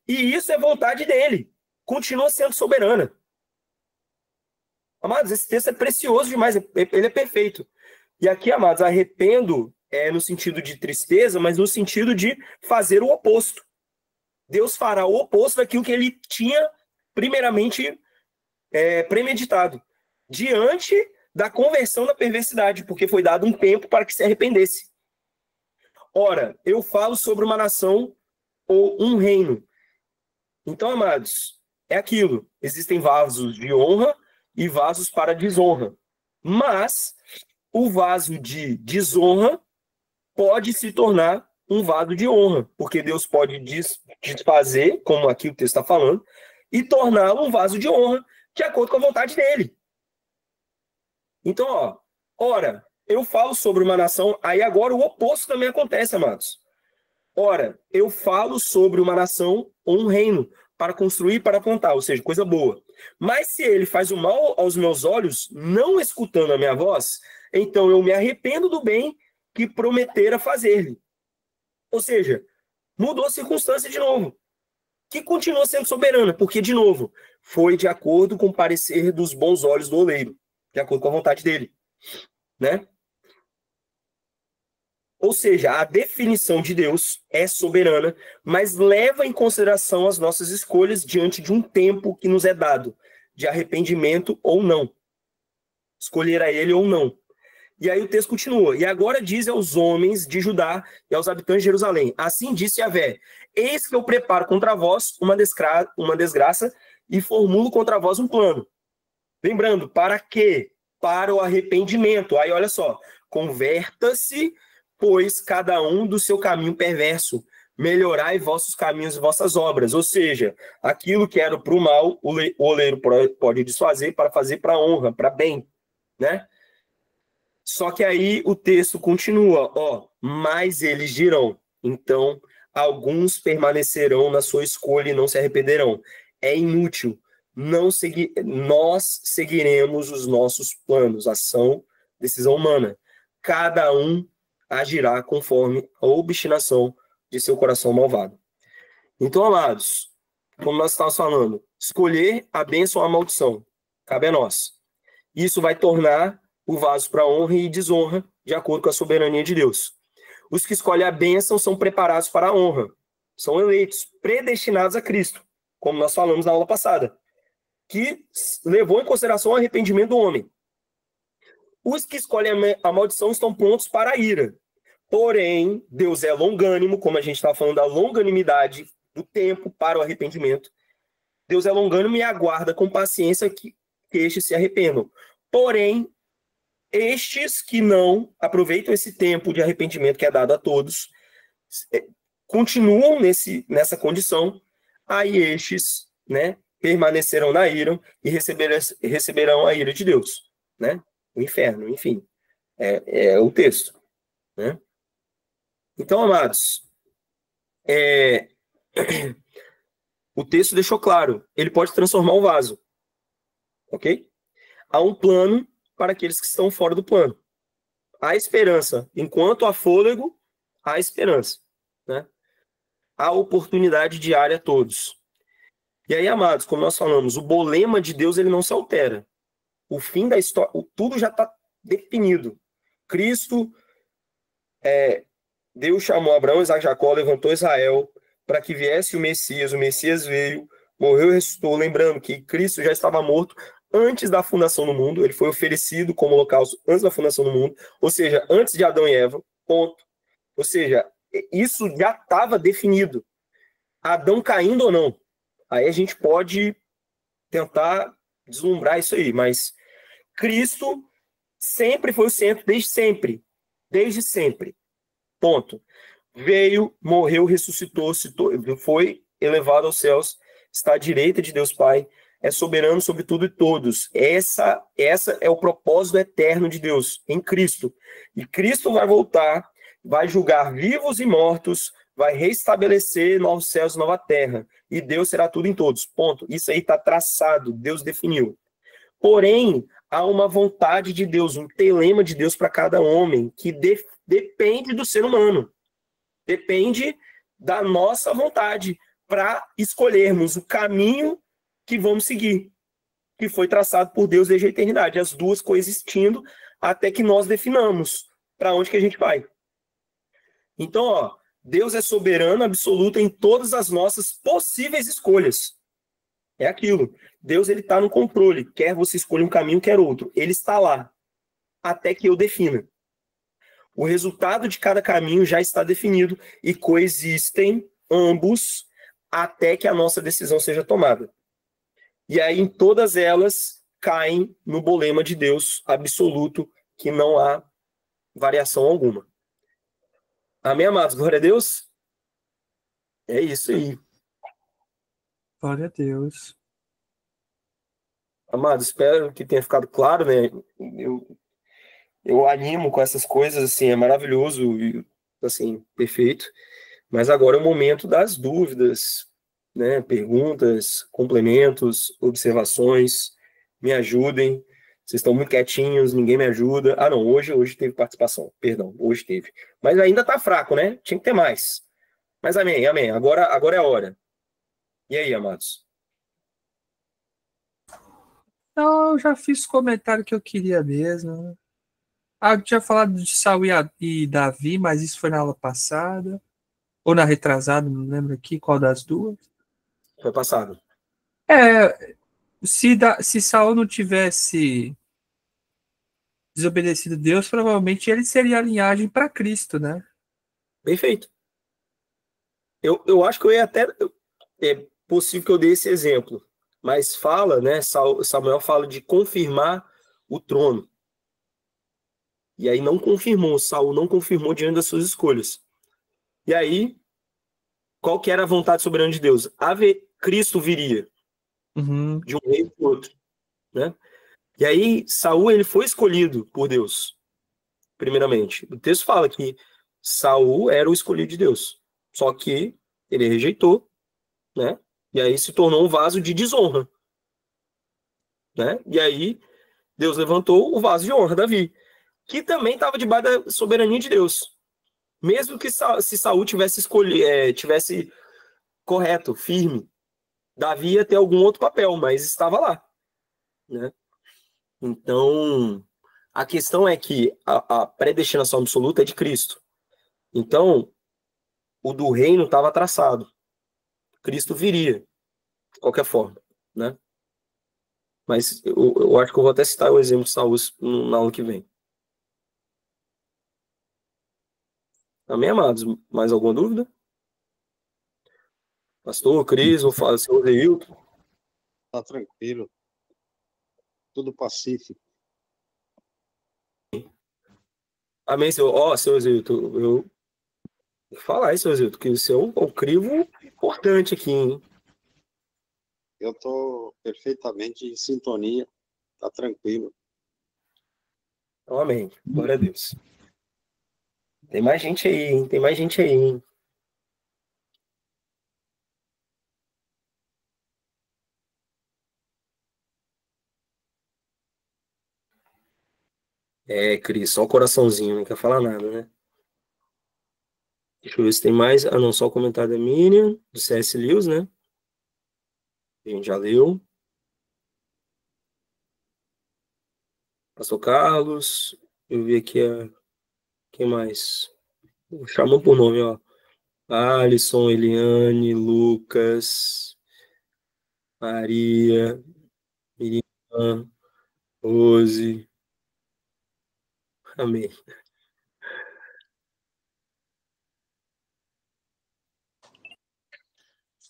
E isso é vontade dele. Continua sendo soberana. Amados, esse texto é precioso demais, ele é perfeito. E aqui, amados, arrependo no sentido de tristeza, mas no sentido de fazer o oposto. Deus fará o oposto daquilo que ele tinha primeiramente premeditado, diante da conversão da perversidade, porque foi dado um tempo para que se arrependesse. Ora, eu falo sobre uma nação ou um reino. Então, amados, é aquilo. Existem vasos de honra e vasos para desonra. Mas o vaso de desonra pode se tornar um vaso de honra, porque Deus pode desfazer, como aqui o texto está falando, e torná-lo um vaso de honra, de acordo com a vontade dele. Então, ora, eu falo sobre uma nação, aí agora o oposto também acontece, amados. Ora, eu falo sobre uma nação ou um reino, para construir, para plantar, ou seja, coisa boa. Mas se ele faz o mal aos meus olhos, não escutando a minha voz, então eu me arrependo do bem que prometera fazer-lhe. Ou seja, mudou a circunstância de novo, que continua sendo soberana, porque, de novo, foi de acordo com o parecer dos bons olhos do oleiro, de acordo com a vontade dele, né? Ou seja, a definição de Deus é soberana, mas leva em consideração as nossas escolhas diante de um tempo que nos é dado, de arrependimento ou não. Escolher a ele ou não. E aí o texto continua. E agora diz aos homens de Judá e aos habitantes de Jerusalém: assim disse Yahvé: eis que eu preparo contra vós uma desgraça e formulo contra vós um plano. Lembrando, para quê? Para o arrependimento. Aí olha só, converta-se, pois cada um do seu caminho perverso, melhorai vossos caminhos e vossas obras. Ou seja, aquilo que era para o mal, o oleiro pode desfazer para fazer para a honra, para bem, né? Só que aí o texto continua, mas eles dirão, então alguns permanecerão na sua escolha e não se arrependerão. É inútil, nós seguiremos os nossos planos, ação, decisão humana. Cada um agirá conforme a obstinação de seu coração malvado. Então, amados, como nós estávamos falando, escolher a bênção ou a maldição, cabe a nós. Isso vai tornar o vaso para honra e desonra, de acordo com a soberania de Deus. Os que escolhem a bênção são preparados para a honra, são eleitos, predestinados a Cristo, como nós falamos na aula passada, que levou em consideração o arrependimento do homem. Os que escolhem a maldição estão prontos para a ira. Porém, Deus é longânimo, como a gente estava falando da longanimidade do tempo para o arrependimento. Deus é longânimo e aguarda com paciência que estes se arrependam. Porém, estes que não aproveitam esse tempo de arrependimento que é dado a todos, continuam nessa condição, aí estes, né, permanecerão na ira e receberão a ira de Deus, né? O inferno, enfim. É o texto, né? Então, amados, o texto deixou claro, ele pode transformar o vaso, ok? Há um plano para aqueles que estão fora do plano. Há esperança. Enquanto há fôlego, há esperança, né? Há oportunidade diária a todos. E aí, amados, como nós falamos, o bolema de Deus ele não se altera. O fim da história, tudo já está definido. Cristo, Deus chamou Abraão, Isaac e Jacó, levantou Israel para que viesse o Messias veio, morreu e ressuscitou, lembrando que Cristo já estava morto antes da fundação do mundo, ele foi oferecido como holocausto antes da fundação do mundo, ou seja, antes de Adão e Eva, ponto. Ou seja, isso já estava definido. Adão caindo ou não, aí a gente pode tentar deslumbrar isso aí, mas Cristo sempre foi o centro, desde sempre, ponto. Veio, morreu, ressuscitou, foi elevado aos céus, está à direita de Deus Pai, é soberano sobre tudo e todos. Essa é o propósito eterno de Deus, em Cristo. E Cristo vai voltar, vai julgar vivos e mortos, vai restabelecer novos céus e nova terra. E Deus será tudo em todos, ponto. Isso aí está traçado, Deus definiu. Porém, há uma vontade de Deus, um telema de Deus para cada homem, que depende do ser humano. Depende da nossa vontade para escolhermos o caminho que vamos seguir, que foi traçado por Deus desde a eternidade, as duas coexistindo até que nós definamos para onde que a gente vai. Então, Deus é soberano, absoluto em todas as nossas possíveis escolhas. É aquilo. Deus ele está no controle. Quer você escolha um caminho, quer outro. Ele está lá, até que eu defina. O resultado de cada caminho já está definido e coexistem ambos até que a nossa decisão seja tomada. E aí, em todas elas, caem no bolema de Deus absoluto, que não há variação alguma. Amém, amados? Glória a Deus? É isso aí. Glória a Deus. Amados, espero que tenha ficado claro, né? Eu animo com essas coisas, assim, é maravilhoso e, assim, perfeito. Mas agora é o momento das dúvidas, né? Perguntas, complementos, observações. Me ajudem. Vocês estão muito quietinhos, ninguém me ajuda. Ah, não, hoje teve participação. Perdão, hoje teve. Mas ainda tá fraco, né? Tinha que ter mais. Mas amém, amém. Agora é a hora. E aí, amados? Não, eu já fiz o comentário que eu queria mesmo. Eu tinha falado de Saul e Davi, mas isso foi na aula passada. Ou na retrasada, não lembro aqui qual das duas. Foi passado. Se Saul não tivesse desobedecido a Deus, provavelmente ele seria a linhagem para Cristo, né? Perfeito. Eu acho que eu ia até. É possível que eu dê esse exemplo. Mas fala, né? Samuel fala de confirmar o trono. E aí não confirmou, Saul não confirmou diante das suas escolhas. E aí, qual que era a vontade soberana de Deus? Cristo viria de um rei para o outro, né? E aí, Saul, ele foi escolhido por Deus, primeiramente. O texto fala que Saul era o escolhido de Deus, só que ele rejeitou, né? E aí se tornou um vaso de desonra, né? E aí Deus levantou o vaso de honra, Davi, que também estava debaixo da soberania de Deus. Mesmo que se Saul tivesse correto, firme, Davi ia ter algum outro papel, mas estava lá, né? Então, a questão é que a predestinação absoluta é de Cristo. Então, o do reino estava traçado. Cristo viria, de qualquer forma, né? Mas eu acho que eu vou até citar o exemplo de Saul na aula que vem. Amém, amados? Mais alguma dúvida? Pastor, Cris, ou fala, senhor Zeilton? Tá tranquilo. Tudo pacífico. Amém, senhor. Ó, senhor Zeilton, eu vou falar aí, senhor Zeilton, que você é um crivo importante aqui, hein? Eu tô perfeitamente em sintonia. Tá tranquilo. Amém. Glória a Deus. Tem mais gente aí, hein? Tem mais gente aí, hein? Cris, só o coraçãozinho, não quer falar nada, né? Deixa eu ver se tem mais. Ah, não, só o comentário da Miriam, do C.S. Lewis, né? A gente já leu. Pastor Carlos, eu vi aqui quem mais? Chamando por nome, ó. Alisson, Eliane, Lucas, Maria, Miriam, Rose. Amém.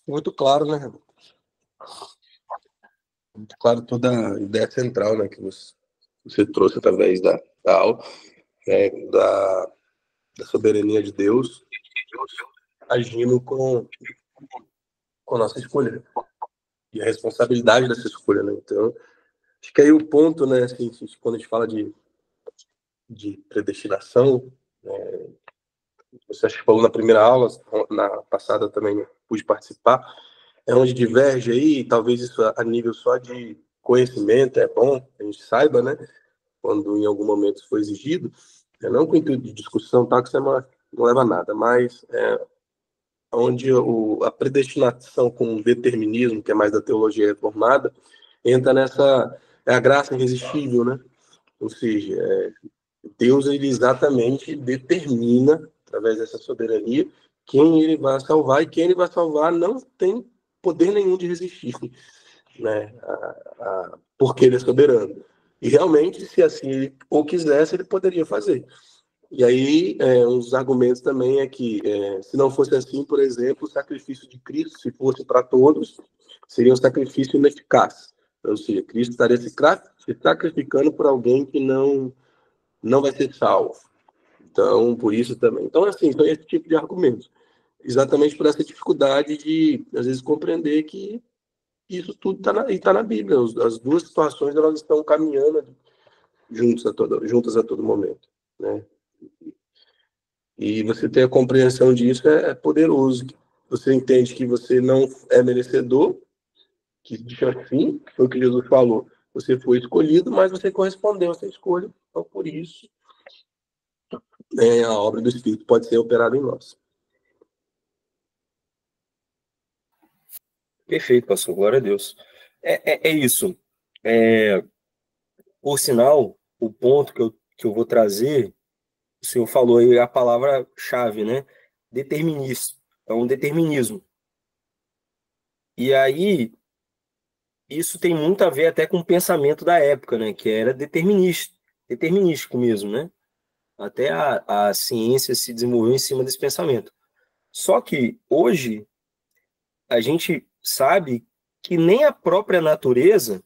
Muito claro, né, Renato? Muito claro toda a ideia central, né, que você trouxe através da aula, né, da soberania de Deus, agindo com a nossa escolha e a responsabilidade dessa escolha, né? Então, acho que aí o ponto, né, assim, quando a gente fala de predestinação, você acha que falou na primeira aula, na passada também pude participar, é onde diverge aí, talvez isso a nível só de conhecimento é bom, a gente saiba, né, quando em algum momento for exigido, não com o intuito de discussão, tá, que isso não leva a nada, mas onde a predestinação com o determinismo, que é mais da teologia reformada, entra nessa, é a graça irresistível, né, ou seja, Deus ele exatamente determina, através dessa soberania, quem ele vai salvar, e quem ele vai salvar não tem poder nenhum de resistir, né? Porque ele é soberano. E realmente, se assim ele ou quisesse, ele poderia fazer. E aí, um dos argumentos também é que, se não fosse assim, por exemplo, o sacrifício de Cristo, se fosse para todos, seria um sacrifício ineficaz, Ou seja, Cristo estaria se sacrificando por alguém que não vai ser salvo. Então, por isso também. Então, assim, são esse tipo de argumentos. Exatamente por essa dificuldade de, às vezes, compreender que isso tudo está na Bíblia. As duas situações, elas estão caminhando juntas a todo momento, né? E você ter a compreensão disso é poderoso. Você entende que você não é merecedor, que assim, que foi o que Jesus falou. Você foi escolhido, mas você correspondeu a essa escolha. Então, por isso, a obra do Espírito pode ser operada em nós. Perfeito, pastor. Glória a Deus. É isso. Por sinal, o ponto que eu vou trazer, o senhor falou aí a palavra-chave, né? Determinismo. É um determinismo. E aí, isso tem muito a ver até com o pensamento da época, né? Que era determinístico mesmo, né? Até a ciência se desenvolveu em cima desse pensamento. Só que hoje a gente sabe que nem a própria natureza,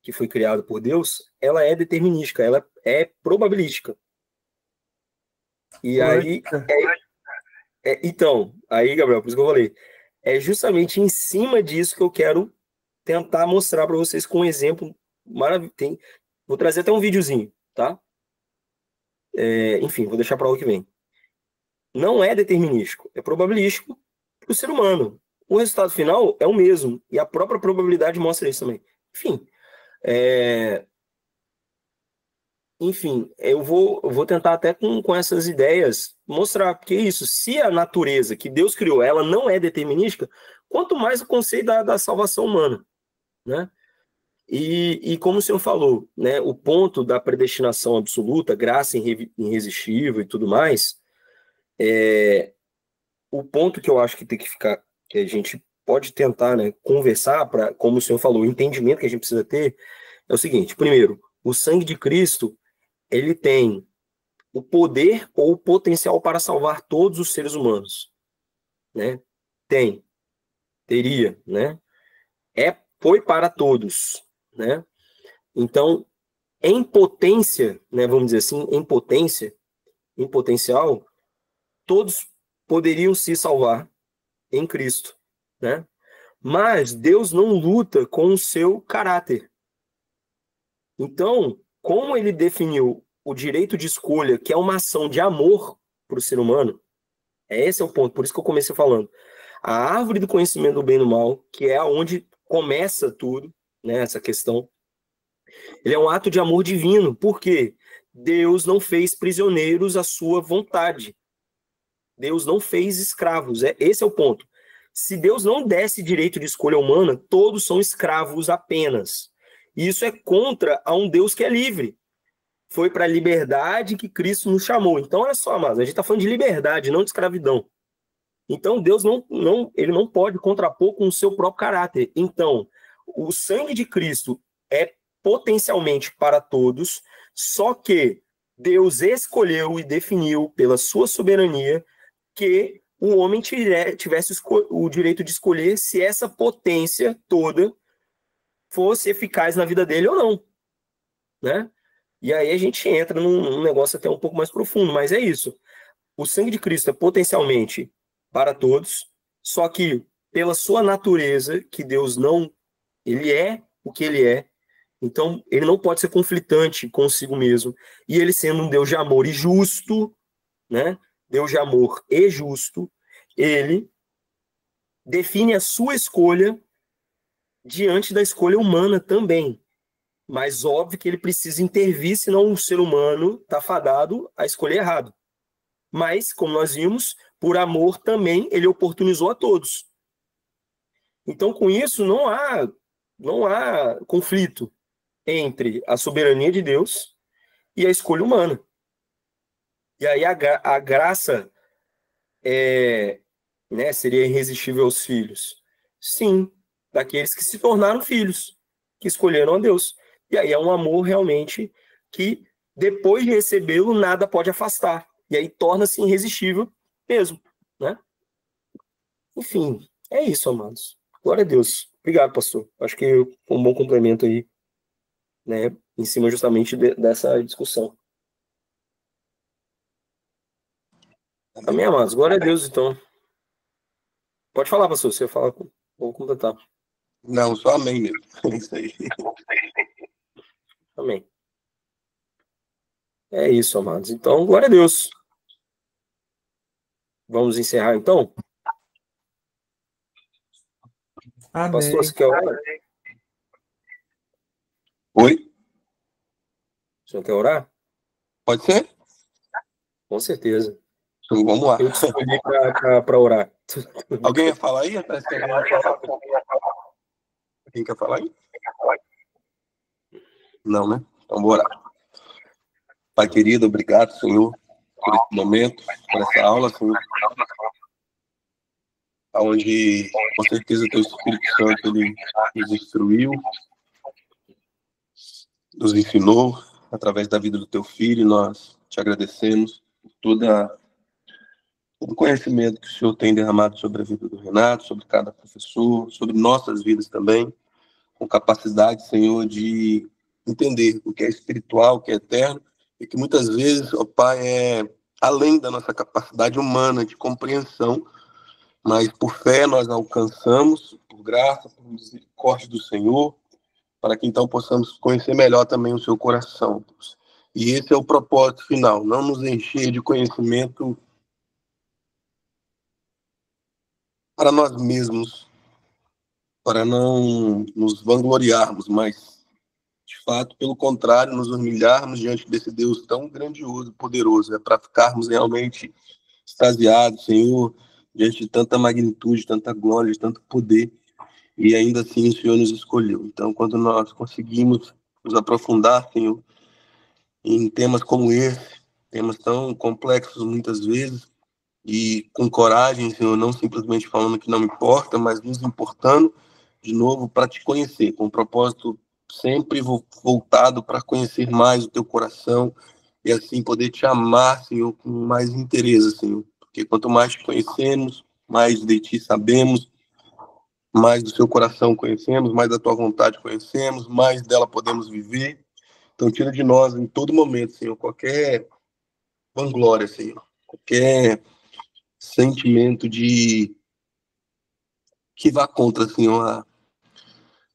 que foi criada por Deus, ela é determinística, ela é probabilística. E aí, então, aí, Gabriel, por isso que eu falei, é justamente em cima disso que eu quero tentar mostrar para vocês com um exemplo maravilhoso. Vou trazer até um videozinho, tá? Enfim, vou deixar para o que vem. Não é determinístico, é probabilístico para o ser humano. O resultado final é o mesmo, e a própria probabilidade mostra isso também. Enfim, eu vou tentar até com essas ideias mostrar, porque é isso, se a natureza que Deus criou, ela não é determinística, quanto mais o conceito da salvação humana, né? E como o senhor falou, né, o ponto da predestinação absoluta, graça irresistível e tudo mais, o ponto que eu acho que tem que ficar, que a gente pode tentar, né, conversar, para, como o senhor falou, o entendimento que a gente precisa ter é o seguinte: primeiro, o sangue de Cristo, ele tem o poder ou o potencial para salvar todos os seres humanos, né? Teria, né? Foi para todos, né? Então, em potência, né, vamos dizer assim, em potencial, todos poderiam se salvar em Cristo, né? Mas Deus não luta com o seu caráter. Então, como ele definiu o direito de escolha, que é uma ação de amor para o ser humano, esse é o ponto, por isso que eu comecei falando. A árvore do conhecimento do bem e do mal, que é onde começa tudo, né, essa questão, ele é um ato de amor divino. Por quê? Deus não fez prisioneiros à sua vontade. Deus não fez escravos. Esse é o ponto. Se Deus não desse direito de escolha humana, todos são escravos apenas. E isso é contra a um Deus que é livre. Foi para a liberdade que Cristo nos chamou. Então, olha só, amados, a gente está falando de liberdade, não de escravidão. Então, Deus ele não pode contrapor com o seu próprio caráter. Então, o sangue de Cristo é potencialmente para todos, só que Deus escolheu e definiu pela sua soberania que o homem tivesse o direito de escolher se essa potência toda fosse eficaz na vida dele ou não, né? E aí a gente entra num negócio até um pouco mais profundo, mas é isso. O sangue de Cristo é potencialmente para todos, só que pela sua natureza, que Deus não... Ele é o que ele é, então ele não pode ser conflitante consigo mesmo. E ele sendo um Deus de amor e justo, né? Deus de amor e justo, ele define a sua escolha diante da escolha humana também. Mas óbvio que ele precisa intervir, senão o ser humano está fadado a escolher errado. Mas, como nós vimos, por amor também ele oportunizou a todos. Então, com isso, não há conflito entre a soberania de Deus e a escolha humana. E aí a graça seria irresistível aos filhos. Sim, daqueles que se tornaram filhos, que escolheram a Deus. E aí é um amor realmente que, depois de recebê-lo, nada pode afastar. E aí torna-se irresistível mesmo, né? Enfim, é isso, amados. Glória a Deus Obrigado, pastor. Acho que foi um bom complemento aí, né, em cima justamente dessa discussão. Amém, amados. Glória a Deus, então. Pode falar, pastor, você fala, vou completar. Não, só amém mesmo. É isso aí. Amém. É isso, amados. Então, glória a Deus. Vamos encerrar, então? Amém. Pastor, você quer orar? Oi? O senhor quer orar? Pode ser? Com certeza. Então, vamos lá. Eu te escolhi para orar. Alguém ia falar aí? Parece que alguém ia falar. Quem quer falar aí? Não, né? Então, bora. Pai querido, obrigado, Senhor, por esse momento, por essa aula, Senhor, onde, com certeza, o Teu Espírito Santo, ele nos instruiu, nos ensinou, através da vida do Teu Filho, e nós te agradecemos por todo o conhecimento que o Senhor tem derramado sobre a vida do Renato, sobre cada professor, sobre nossas vidas também, com capacidade, Senhor, de entender o que é espiritual, o que é eterno, e que muitas vezes, ó Pai, é além da nossa capacidade humana de compreensão, mas por fé nós alcançamos, por graça, por misericórdia do Senhor, para que então possamos conhecer melhor também o seu coração. E esse é o propósito final, não nos encher de conhecimento para nós mesmos, para não nos vangloriarmos, mas, de fato, pelo contrário, nos humilharmos diante desse Deus tão grandioso, poderoso, é para ficarmos realmente extasiados, Senhor, diante de tanta magnitude, tanta glória, de tanto poder, e ainda assim o Senhor nos escolheu. Então, quando nós conseguimos nos aprofundar, Senhor, em temas como esse, temas tão complexos muitas vezes, e com coragem, Senhor, não simplesmente falando que não me importa, mas nos importando de novo para te conhecer, com um propósito sempre voltado para conhecer mais o teu coração e assim poder te amar, Senhor, com mais interesse, Senhor. Porque quanto mais te conhecemos, mais de ti sabemos, mais do seu coração conhecemos, mais da tua vontade conhecemos, mais dela podemos viver. Então tira de nós em todo momento, Senhor, qualquer vanglória, Senhor, qualquer sentimento de que vá contra, Senhor,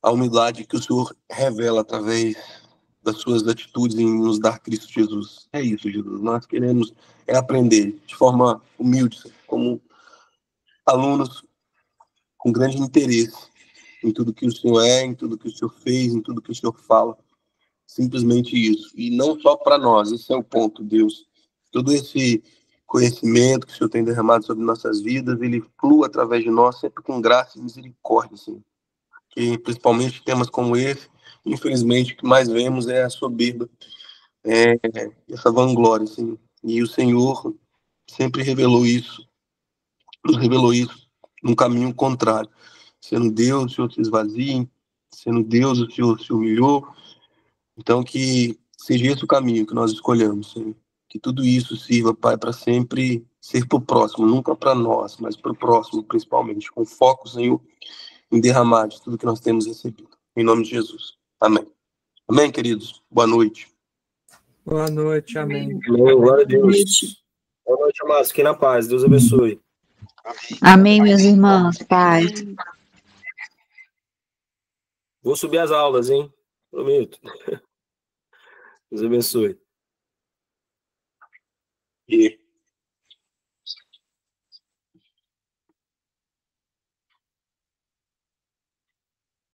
a humildade que o Senhor revela através das suas atitudes em nos dar Cristo Jesus. É isso, Jesus. Nós queremos aprender de forma humilde, como alunos com grande interesse em tudo que o Senhor é, em tudo que o Senhor fez, em tudo que o Senhor fala. Simplesmente isso. E não só para nós, esse é o ponto, Deus. Todo esse conhecimento que o Senhor tem derramado sobre nossas vidas, ele flui através de nós, sempre com graça e misericórdia, Senhor. Que principalmente temas como esse, infelizmente, o que mais vemos é a soberba, essa vanglória, assim. E o Senhor sempre nos revelou isso num caminho contrário. Sendo Deus, o Senhor se esvazie, sendo Deus, o Senhor se humilhou. Então, que seja esse o caminho que nós escolhamos, Senhor. Que tudo isso sirva, Pai, para sempre ser para o próximo, nunca para nós, mas para o próximo, principalmente, com foco, Senhor, em derramar de tudo que nós temos recebido. Em nome de Jesus. Amém. Amém, queridos? Boa noite. Boa noite, amém. Glória a Deus. Boa noite, amados. Fiquem na paz. Deus abençoe. Amém, meus irmãos. Paz. Vou subir as aulas, hein? Prometo. Deus abençoe. E